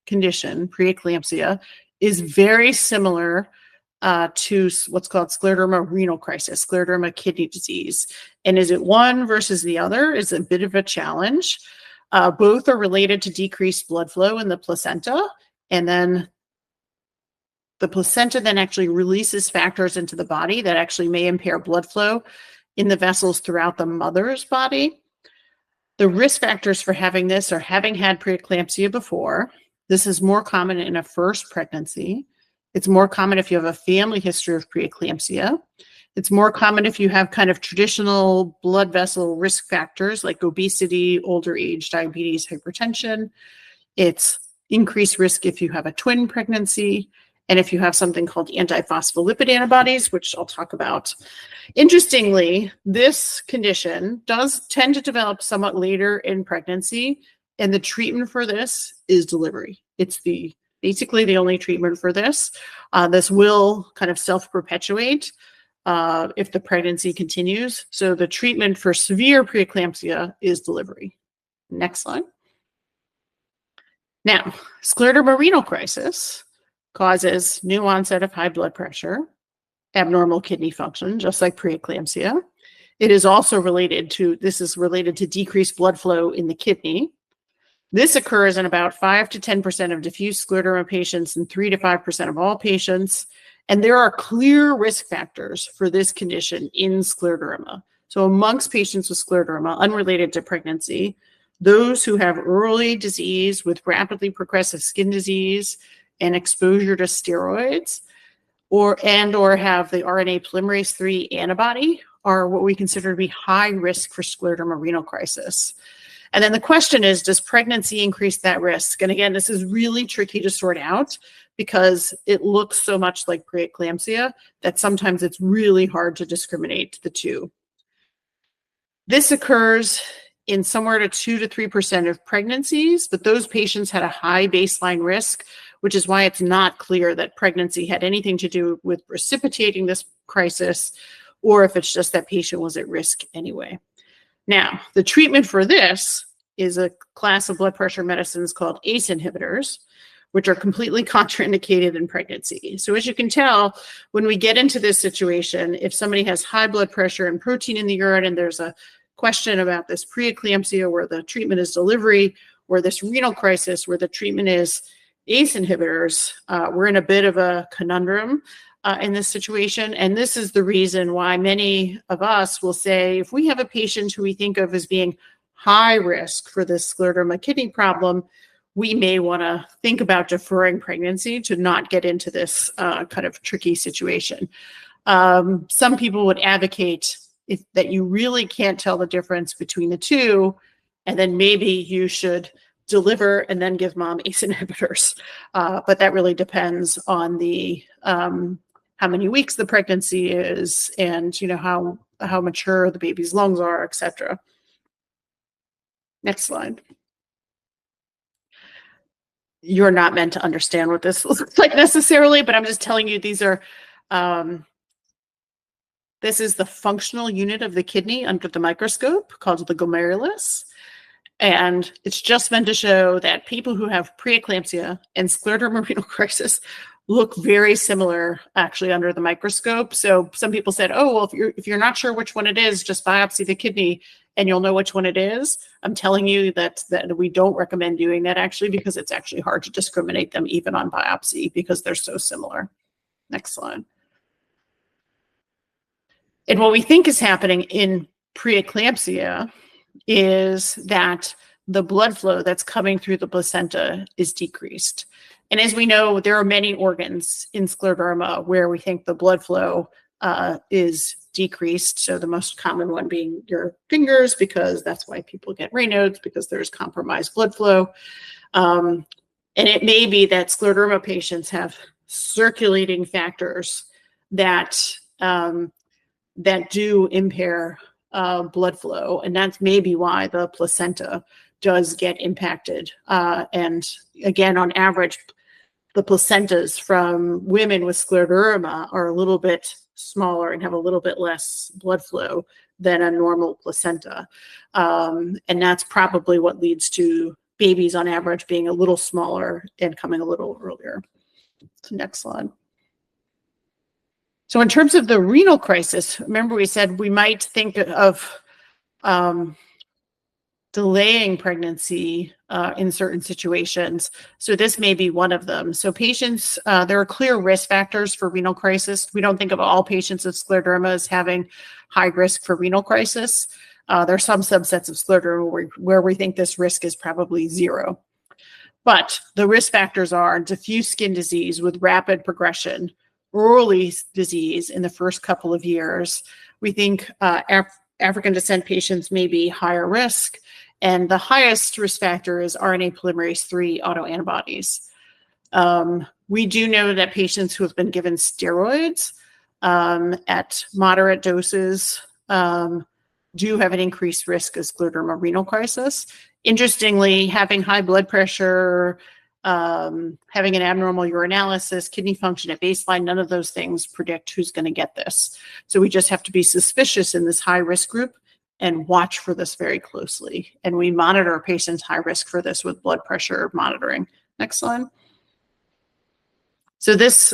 condition, preeclampsia, is very similar to what's called scleroderma renal crisis, scleroderma kidney disease. And is it one versus the other is a bit of a challenge. Both are related to decreased blood flow in the placenta. And then the placenta then actually releases factors into the body that actually may impair blood flow in the vessels throughout the mother's body. The risk factors for having this are having had preeclampsia before. This is more common in a first pregnancy. It's more common if you have a family history of preeclampsia. It's more common if you have kind of traditional blood vessel risk factors like obesity, older age, diabetes, hypertension. It's increased risk if you have a twin pregnancy and if you have something called antiphospholipid antibodies, which I'll talk about. Interestingly, this condition does tend to develop somewhat later in pregnancy, and the treatment for this is delivery. It's basically the only treatment for this. This will kind of self-perpetuate if the pregnancy continues. So the treatment for severe preeclampsia is delivery. Next slide. Now, scleroderma renal crisis causes new onset of high blood pressure, abnormal kidney function, just like preeclampsia. It is also related to decreased blood flow in the kidney. This occurs in about 5 to 10% of diffuse scleroderma patients and 3 to 5% of all patients. And there are clear risk factors for this condition in scleroderma. So amongst patients with scleroderma, unrelated to pregnancy, those who have early disease with rapidly progressive skin disease and exposure to steroids, or have the RNA polymerase III antibody are what we consider to be high risk for scleroderma renal crisis. And then the question is, does pregnancy increase that risk? And again, this is really tricky to sort out because it looks so much like preeclampsia that sometimes it's really hard to discriminate the two. This occurs in somewhere to 2 to 3% of pregnancies, but those patients had a high baseline risk, which is why it's not clear that pregnancy had anything to do with precipitating this crisis, or if it's just that patient was at risk anyway. Now, the treatment for this is a class of blood pressure medicines called ACE inhibitors, which are completely contraindicated in pregnancy. So as you can tell, when we get into this situation, if somebody has high blood pressure and protein in the urine and there's a question about this preeclampsia where the treatment is delivery, or this renal crisis where the treatment is ACE inhibitors, we're in a bit of a conundrum in this situation. And this is the reason why many of us will say, if we have a patient who we think of as being high risk for this scleroderma kidney problem, we may want to think about deferring pregnancy to not get into this kind of tricky situation. Some people would advocate that you really can't tell the difference between the two, and then maybe you should deliver and then give mom ACE inhibitors. But that really depends on the how many weeks the pregnancy is and how how mature the baby's lungs are, etc. Next slide. You're not meant to understand what this looks like necessarily, but I'm just telling you these are, this is the functional unit of the kidney under the microscope called the glomerulus. And it's just meant to show that people who have preeclampsia and scleroderma renal crisis look very similar actually under the microscope. So some people said, oh, well, if you're not sure which one it is, just biopsy the kidney and you'll know which one it is. I'm telling you that we don't recommend doing that actually, because it's actually hard to discriminate them even on biopsy because they're so similar. Next slide. And what we think is happening in preeclampsia is that the blood flow that's coming through the placenta is decreased. And as we know, there are many organs in scleroderma where we think the blood flow is decreased. So the most common one being your fingers, because that's why people get Raynaud's, because there's compromised blood flow. And it may be that scleroderma patients have circulating factors that that do impair blood flow, and that's maybe why the placenta does get impacted. And again, on average, the placentas from women with scleroderma are a little bit smaller and have a little bit less blood flow than a normal placenta. And that's probably what leads to babies on average being a little smaller and coming a little earlier. So next slide. So in terms of the renal crisis, remember we said we might think of delaying pregnancy in certain situations. So this may be one of them. So patients, there are clear risk factors for renal crisis. We don't think of all patients with scleroderma as having high risk for renal crisis. There are some subsets of scleroderma where we think this risk is probably 0. But the risk factors are diffuse skin disease with rapid progression, early disease in the first couple of years. We think African descent patients may be higher risk, and the highest risk factor is RNA polymerase III autoantibodies. We do know that patients who have been given steroids at moderate doses do have an increased risk of scleroderma renal crisis. Interestingly, having high blood pressure, having an abnormal urinalysis, kidney function at baseline, none of those things predict who's going to get this. So we just have to be suspicious in this high risk group and watch for this very closely. And we monitor patients high risk for this with blood pressure monitoring. Next slide. So this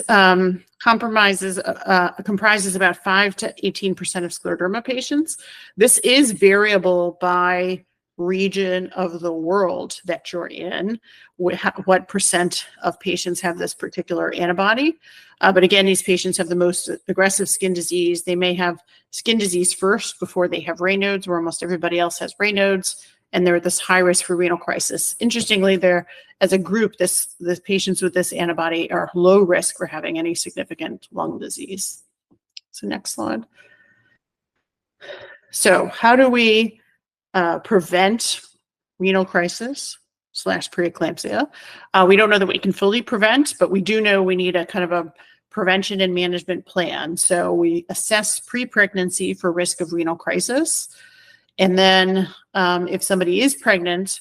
comprises about 5 to 18% of scleroderma patients. This is variable by region of the world that you're in, what percent of patients have this particular antibody. But again, these patients have the most aggressive skin disease. They may have skin disease first before they have Raynaud's, where almost everybody else has Raynaud's, and they're at this high risk for renal crisis. Interestingly, they're, as a group, the patients with this antibody are low risk for having any significant lung disease. So next slide. So how do we prevent renal crisis / preeclampsia? We don't know that we can fully prevent, but we do know we need a kind of a prevention and management plan. So we assess pre-pregnancy for risk of renal crisis. And then if somebody is pregnant,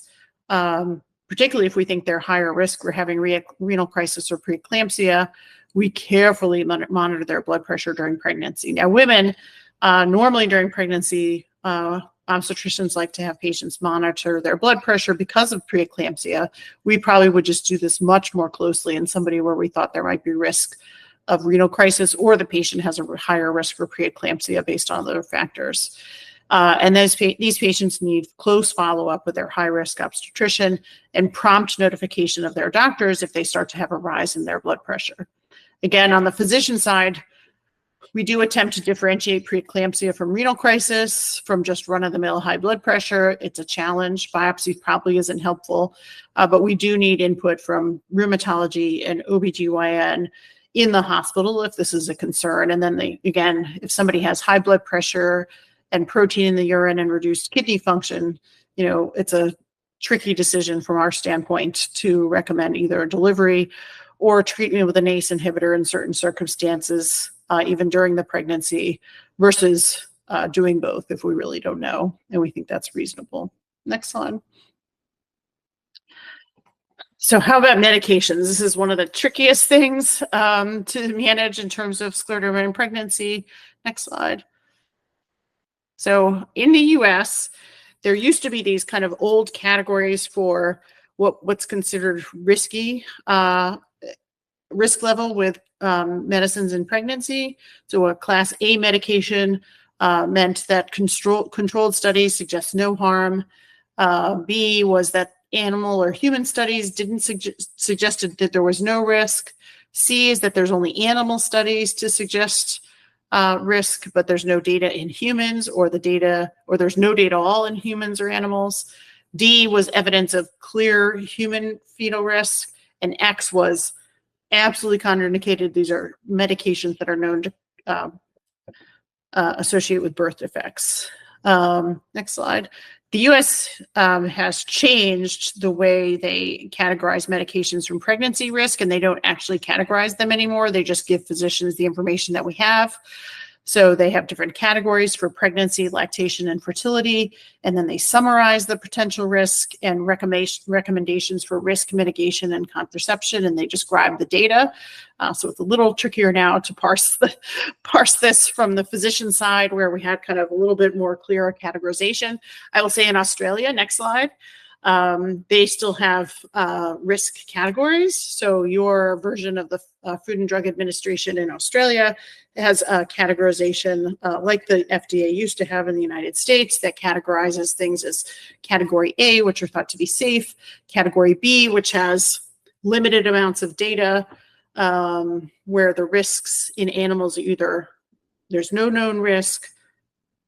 particularly if we think they're higher risk for having renal crisis or preeclampsia, we carefully monitor their blood pressure during pregnancy. Now, women, normally during pregnancy, obstetricians like to have patients monitor their blood pressure because of preeclampsia. We probably would just do this much more closely in somebody where we thought there might be risk of renal crisis, or the patient has a higher risk for preeclampsia based on other factors. And these patients need close follow-up with their high-risk obstetrician and prompt notification of their doctors if they start to have a rise in their blood pressure. Again, on the physician side, we do attempt to differentiate preeclampsia from renal crisis from just run-of-the-mill high blood pressure. It's a challenge. Biopsy probably isn't helpful, but we do need input from rheumatology and OBGYN in the hospital if this is a concern. And then again, if somebody has high blood pressure and protein in the urine and reduced kidney function, you know, it's a tricky decision from our standpoint to recommend either a delivery or treatment with an ACE inhibitor in certain circumstances, even during the pregnancy, versus doing both if we really don't know, and we think that's reasonable. Next slide. So how about medications? This is one of the trickiest things to manage in terms of scleroderma in pregnancy. Next slide. So in the US, there used to be these kind of old categories for what's considered risky risk level with medicines in pregnancy. So a class A medication meant that controlled studies suggest no harm. B was that animal or human studies didn't suggested that there was no risk. C is that there's only animal studies to suggest risk, but there's no data in humans, or there's no data at all in humans or animals. D was evidence of clear human fetal risk, and X was absolutely contraindicated. These are medications that are known to associate with birth defects. Next slide. The US has changed the way they categorize medications from pregnancy risk, and they don't actually categorize them anymore. They just give physicians the information that we have. So they have different categories for pregnancy, lactation, and fertility, and then they summarize the potential risk and recommendations for risk mitigation and contraception, and they describe the data. So it's a little trickier now to parse this from the physician side, where we had kind of a little bit more clearer categorization. I will say in Australia, next slide, they still have risk categories. So your version of the Food and Drug Administration in Australia has a categorization like the FDA used to have in the United States, that categorizes things as category A, which are thought to be safe, category B, which has limited amounts of data, where the risks in animals are either there's no known risk,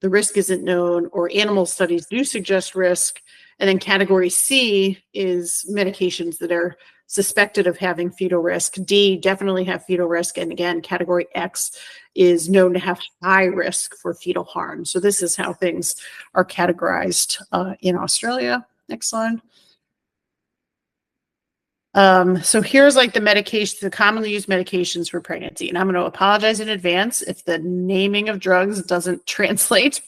the risk isn't known, or animal studies do suggest risk. And then category C is medications that are suspected of having fetal risk. D definitely have fetal risk. And again, category X is known to have high risk for fetal harm. So this is how things are categorized in Australia. Next slide. So here's like the medication, the commonly used medications for pregnancy. And I'm going to apologize in advance if the naming of drugs doesn't translate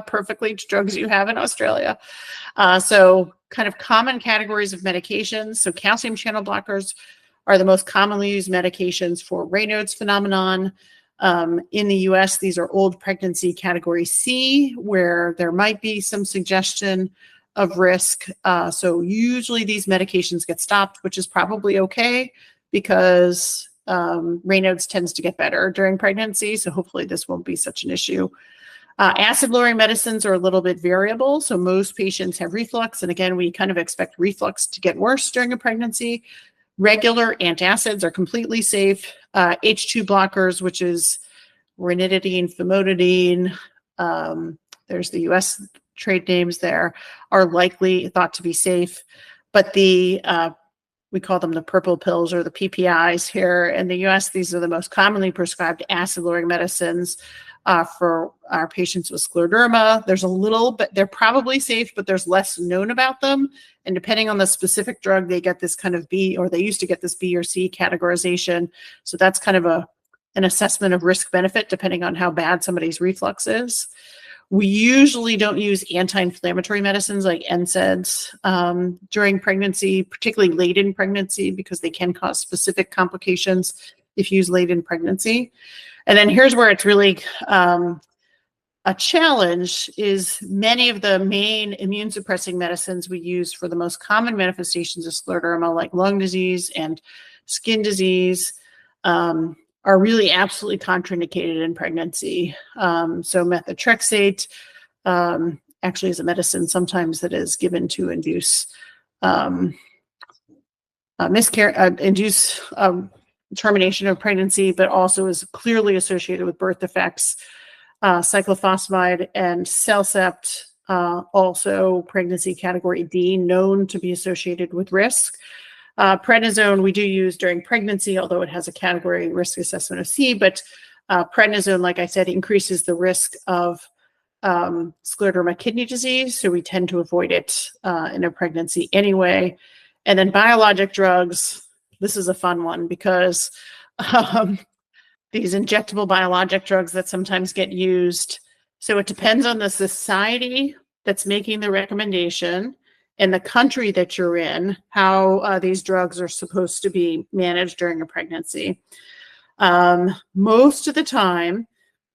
perfectly to drugs you have in Australia. So kind of common categories of medications. So calcium channel blockers are the most commonly used medications for Raynaud's phenomenon. In the US, these are old pregnancy category C, where there might be some suggestion of risk. So usually these medications get stopped, which is probably okay, because Raynaud's tends to get better during pregnancy. So hopefully this won't be such an issue. Acid-lowering medicines are a little bit variable. So most patients have reflux. And again, we kind of expect reflux to get worse during a pregnancy. Regular antacids are completely safe. H2 blockers, which is ranitidine, famotidine, there's the US trade names there, are likely thought to be safe. But we call them the purple pills, or the PPIs here in the US. These are the most commonly prescribed acid-lowering medicines for our patients with scleroderma. There's a little bit, they're probably safe, but there's less known about them. And depending on the specific drug, they get this kind of B, or they used to get this B or C categorization. So that's kind of an assessment of risk benefit depending on how bad somebody's reflux is. We usually don't use anti-inflammatory medicines like NSAIDs during pregnancy, particularly late in pregnancy, because they can cause specific complications if used late in pregnancy. And then here's where it's really a challenge, is many of the main immune suppressing medicines we use for the most common manifestations of scleroderma, like lung disease and skin disease, are really absolutely contraindicated in pregnancy. So methotrexate actually is a medicine sometimes that is given to induce termination of pregnancy, but also is clearly associated with birth defects. Cyclophosphamide and Cellcept, also pregnancy category D, known to be associated with risk. Prednisone we do use during pregnancy, although it has a category risk assessment of C, but prednisone, like I said, increases the risk of scleroderma kidney disease, so we tend to avoid it in a pregnancy anyway. And then biologic drugs, this is a fun one, because these injectable biologic drugs that sometimes get used So it depends on the society that's making the recommendation and the country that you're in, how these drugs are supposed to be managed during a pregnancy. Most of the time,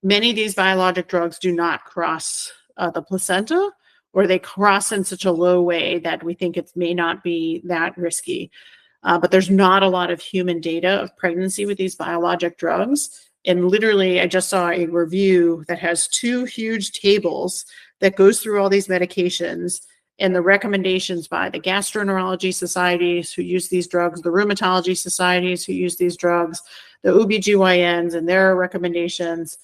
many of these biologic drugs do not cross the placenta, or they cross in such a low way that we think it may not be that risky. But there's not a lot of human data of pregnancy with these biologic drugs. And literally, I just saw a review that has 2 huge tables that goes through all these medications and the recommendations by the gastroenterology societies who use these drugs, the rheumatology societies who use these drugs, the OBGYNs and their recommendations,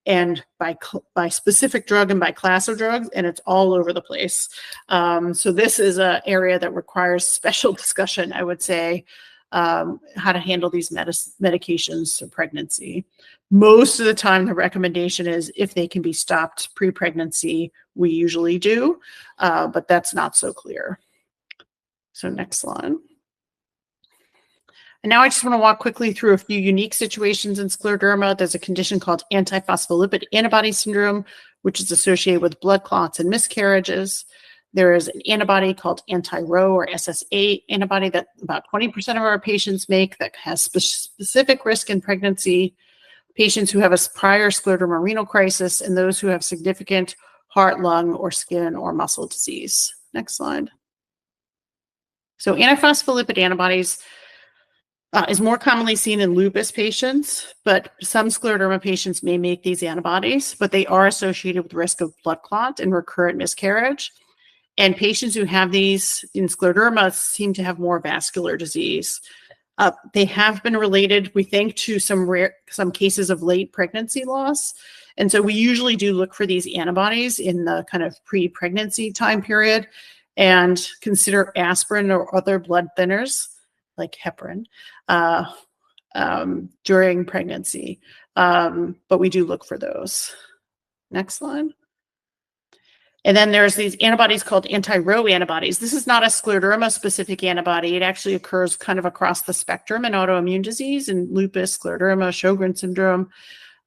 and by specific drug and by class of drugs, and it's all over the place. So this is an area that requires special discussion, I would say, how to handle these medications for pregnancy. Most of the time, the recommendation is if they can be stopped pre-pregnancy, we usually do, but that's not so clear. So next slide. And now I just want to walk quickly through a few unique situations in scleroderma. There's a condition called antiphospholipid antibody syndrome, which is associated with blood clots and miscarriages. There is an antibody called anti-Ro or SSA antibody that about 20% of our patients make that has specific risk in pregnancy. Patients who have a prior scleroderma renal crisis and those who have significant heart, lung, or skin or muscle disease. Next slide. So antiphospholipid antibodies is more commonly seen in lupus patients, but some scleroderma patients may make these antibodies, but they are associated with risk of blood clot and recurrent miscarriage. And patients who have these in scleroderma seem to have more vascular disease. They have been related, we think, to some cases of late pregnancy loss. And so we usually do look for these antibodies in the kind of pre-pregnancy time period and consider aspirin or other blood thinners like heparin during pregnancy. But we do look for those. Next slide. And then there's these antibodies called anti-Ro antibodies. This is not a scleroderma specific antibody. It actually occurs kind of across the spectrum in autoimmune disease and lupus, scleroderma, Sjogren's syndrome.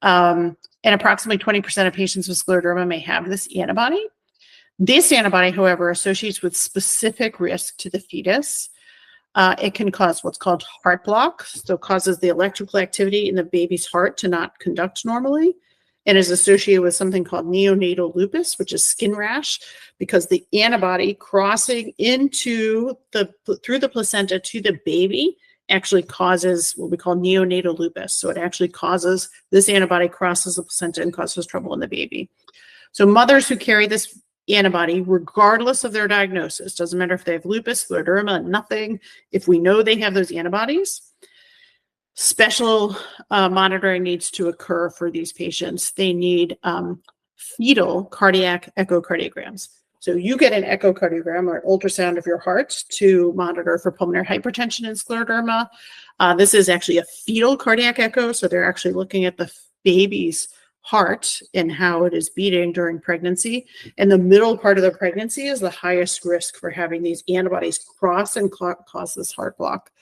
And approximately 20% of patients with scleroderma may have this antibody. This antibody, however, associates with specific risk to the fetus. It can cause what's called heart block, so it causes the electrical activity in the baby's heart to not conduct normally, and is associated with something called neonatal lupus, which is skin rash, because the antibody crossing through the placenta to the baby actually causes what we call neonatal lupus. So it actually causes, this antibody crosses the placenta and causes trouble in the baby. So mothers who carry this antibody, regardless of their diagnosis, doesn't matter if they have lupus, scleroderma, nothing, if we know they have those antibodies, special monitoring needs to occur for these patients. They need fetal cardiac echocardiograms. So you get an echocardiogram or ultrasound of your heart to monitor for pulmonary hypertension and scleroderma. This is actually a fetal cardiac echo, so they're actually looking at the baby's heart and how it is beating during pregnancy. And the middle part of the pregnancy is the highest risk for having these antibodies cross and cause this heart block.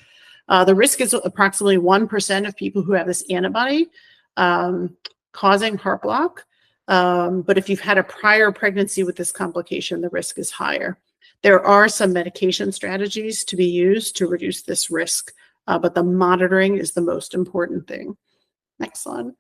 The risk is approximately 1% of people who have this antibody causing heart block. But if you've had a prior pregnancy with this complication, the risk is higher. There are some medication strategies to be used to reduce this risk, but the monitoring is the most important thing. Next slide.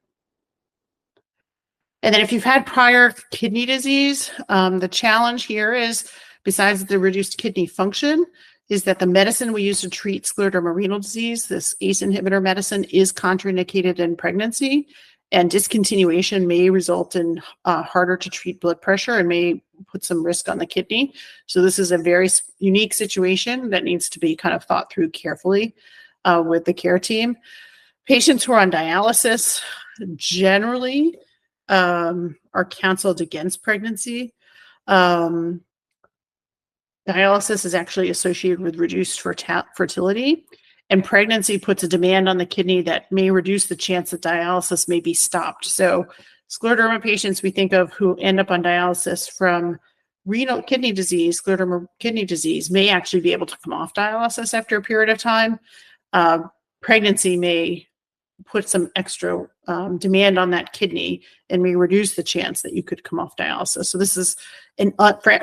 And then if you've had prior kidney disease, the challenge here is, besides the reduced kidney function, is that the medicine we use to treat scleroderma renal disease, this ACE inhibitor medicine, is contraindicated in pregnancy, and discontinuation may result in harder to treat blood pressure and may put some risk on the kidney. So this is a very unique situation that needs to be kind of thought through carefully with the care team. Patients who are on dialysis generally are counseled against pregnancy. Dialysis is actually associated with reduced fertility, and pregnancy puts a demand on the kidney that may reduce the chance that dialysis may be stopped. So scleroderma patients we think of who end up on dialysis from renal kidney disease, scleroderma kidney disease, may actually be able to come off dialysis after a period of time. Pregnancy may put some extra demand on that kidney and may reduce the chance that you could come off dialysis. So this is,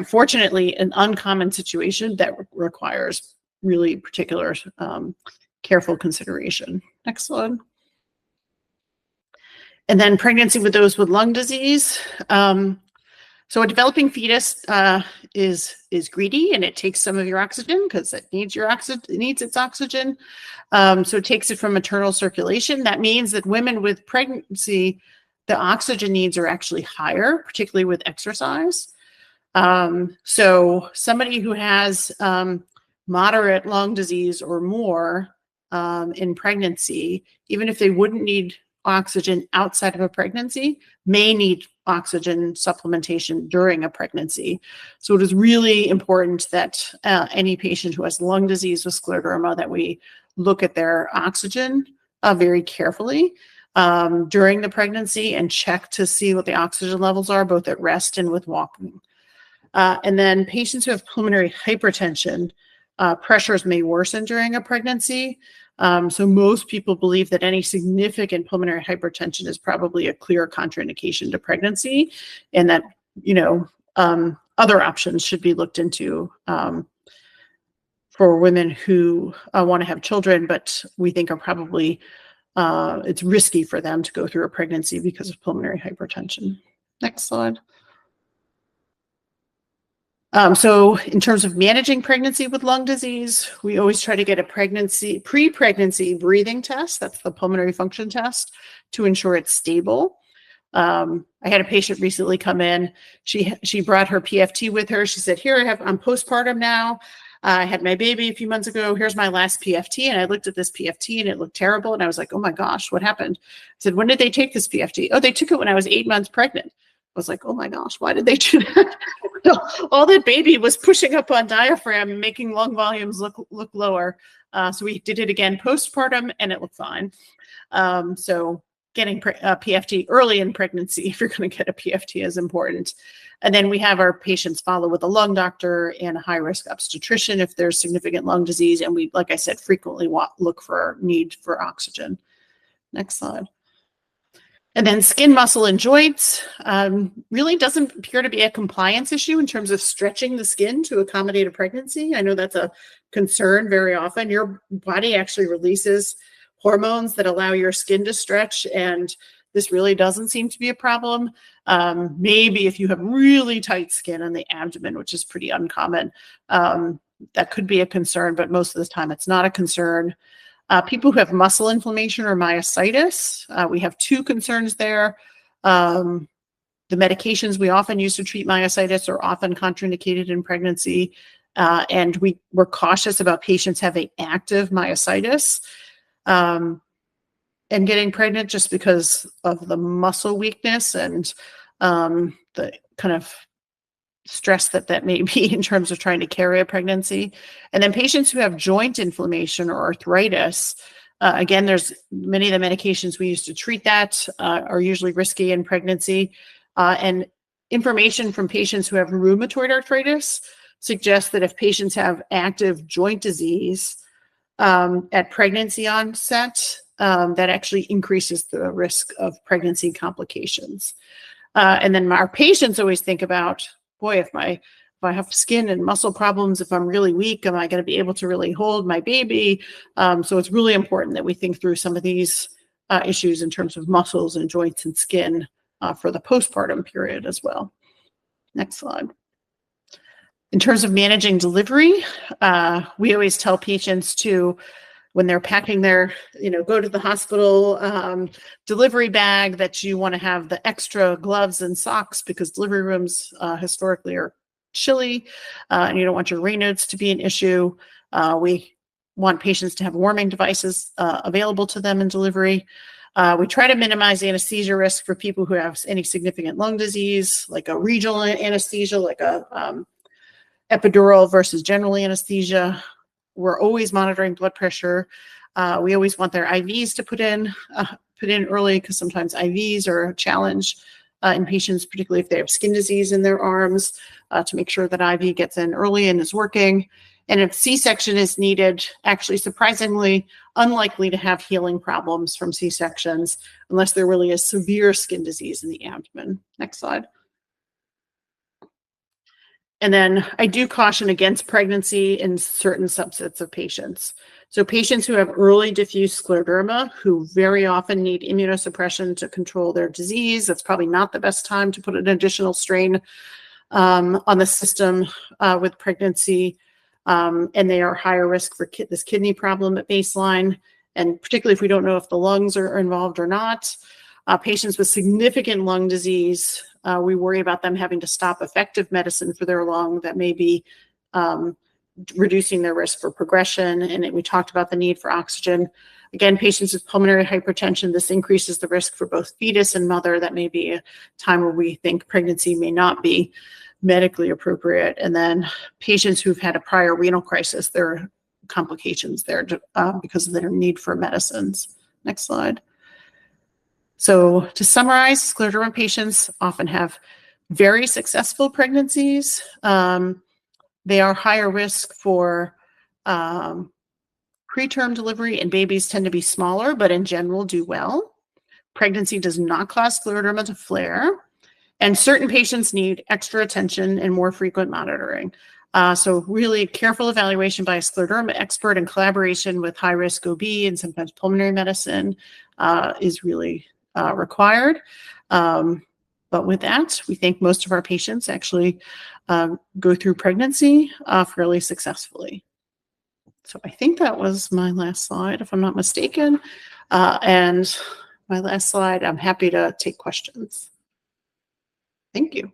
fortunately, an uncommon situation that requires really particular careful consideration. Next slide. And then pregnancy with those with lung disease. So a developing fetus is greedy, and it takes some of your oxygen because it needs its oxygen. So it takes it from maternal circulation. That means that women with pregnancy, the oxygen needs are actually higher, particularly with exercise. So somebody who has moderate lung disease or more in pregnancy, even if they wouldn't need oxygen outside of a pregnancy, may need oxygen supplementation during a pregnancy. So it is really important that any patient who has lung disease with scleroderma, that we look at their oxygen very carefully during the pregnancy and check to see what the oxygen levels are, both at rest and with walking. And then patients who have pulmonary hypertension, pressures may worsen during a pregnancy. So most people believe that any significant pulmonary hypertension is probably a clear contraindication to pregnancy, and that, other options should be looked into for women who want to have children, but we think are probably, it's risky for them to go through a pregnancy because of pulmonary hypertension. Next slide. So in terms of managing pregnancy with lung disease, we always try to get a pre-pregnancy breathing test. That's the pulmonary function test, to ensure it's stable. I had a patient recently come in. She brought her PFT with her. She said, "Here, I'm postpartum now. I had my baby a few months ago. Here's my last PFT." And I looked at this PFT and it looked terrible. And I was like, "Oh my gosh, what happened?" I said, "When did they take this PFT?" "Oh, they took it when I was 8 months pregnant." I was like, "Oh my gosh, why did they do that?" All that baby was pushing up on diaphragm and making lung volumes look lower. So we did it again postpartum and it looked fine. So getting PFT early in pregnancy, if you're going to get a PFT, is important. And then we have our patients follow with a lung doctor and a high-risk obstetrician if there's significant lung disease. And we, like I said, frequently look for need for oxygen. Next slide. And then skin, muscle, and joints really doesn't appear to be a compliance issue in terms of stretching the skin to accommodate a pregnancy. I know that's a concern very often. Your body actually releases hormones that allow your skin to stretch, and this really doesn't seem to be a problem. Maybe if you have really tight skin on the abdomen, which is pretty uncommon, that could be a concern, but most of the time it's not a concern. People who have muscle inflammation or myositis, we have two concerns there. The medications we often use to treat myositis are often contraindicated in pregnancy, and we're cautious about patients having active myositis and getting pregnant just because of the muscle weakness and the kind of stress that may be in terms of trying to carry a pregnancy. And then patients who have joint inflammation or arthritis, again, there's many of the medications we use to treat that are usually risky in pregnancy. And information from patients who have rheumatoid arthritis suggests that if patients have active joint disease at pregnancy onset, that actually increases the risk of pregnancy complications. And then our patients always think about, boy, if I have skin and muscle problems, if I'm really weak, am I going to be able to really hold my baby? So it's really important that we think through some of these issues in terms of muscles and joints and skin for the postpartum period as well. Next slide. In terms of managing delivery, we always tell patients to, when they're packing their, go to the hospital delivery bag, that you want to have the extra gloves and socks because delivery rooms historically are chilly and you don't want your Raynaud's to be an issue. We want patients to have warming devices available to them in delivery. We try to minimize anesthesia risk for people who have any significant lung disease, like a regional anesthesia, like a epidural versus general anesthesia. We're always monitoring blood pressure. We always want their IVs to put in early, because sometimes IVs are a challenge in patients, particularly if they have skin disease in their arms, to make sure that IV gets in early and is working. And if C-section is needed, actually surprisingly unlikely to have healing problems from C-sections unless there really is severe skin disease in the abdomen. Next slide. And then I do caution against pregnancy in certain subsets of patients. So patients who have early diffuse scleroderma, who very often need immunosuppression to control their disease, that's probably not the best time to put an additional strain on the system with pregnancy. And they are higher risk for this kidney problem at baseline. And particularly if we don't know if the lungs are involved or not. Patients with significant lung disease, we worry about them having to stop effective medicine for their lung that may be reducing their risk for progression. And we talked about the need for oxygen. Again, patients with pulmonary hypertension, this increases the risk for both fetus and mother. That may be a time where we think pregnancy may not be medically appropriate. And then patients who've had a prior renal crisis, there are complications there because of their need for medicines. Next slide. So to summarize, scleroderma patients often have very successful pregnancies. They are higher risk for preterm delivery, and babies tend to be smaller, but in general do well. Pregnancy does not cause scleroderma to flare, and certain patients need extra attention and more frequent monitoring. So really careful evaluation by a scleroderma expert in collaboration with high-risk OB and sometimes pulmonary medicine is really required. But with that, we think most of our patients actually go through pregnancy fairly successfully. So I think that was my last slide, if I'm not mistaken. And my last slide, I'm happy to take questions. Thank you.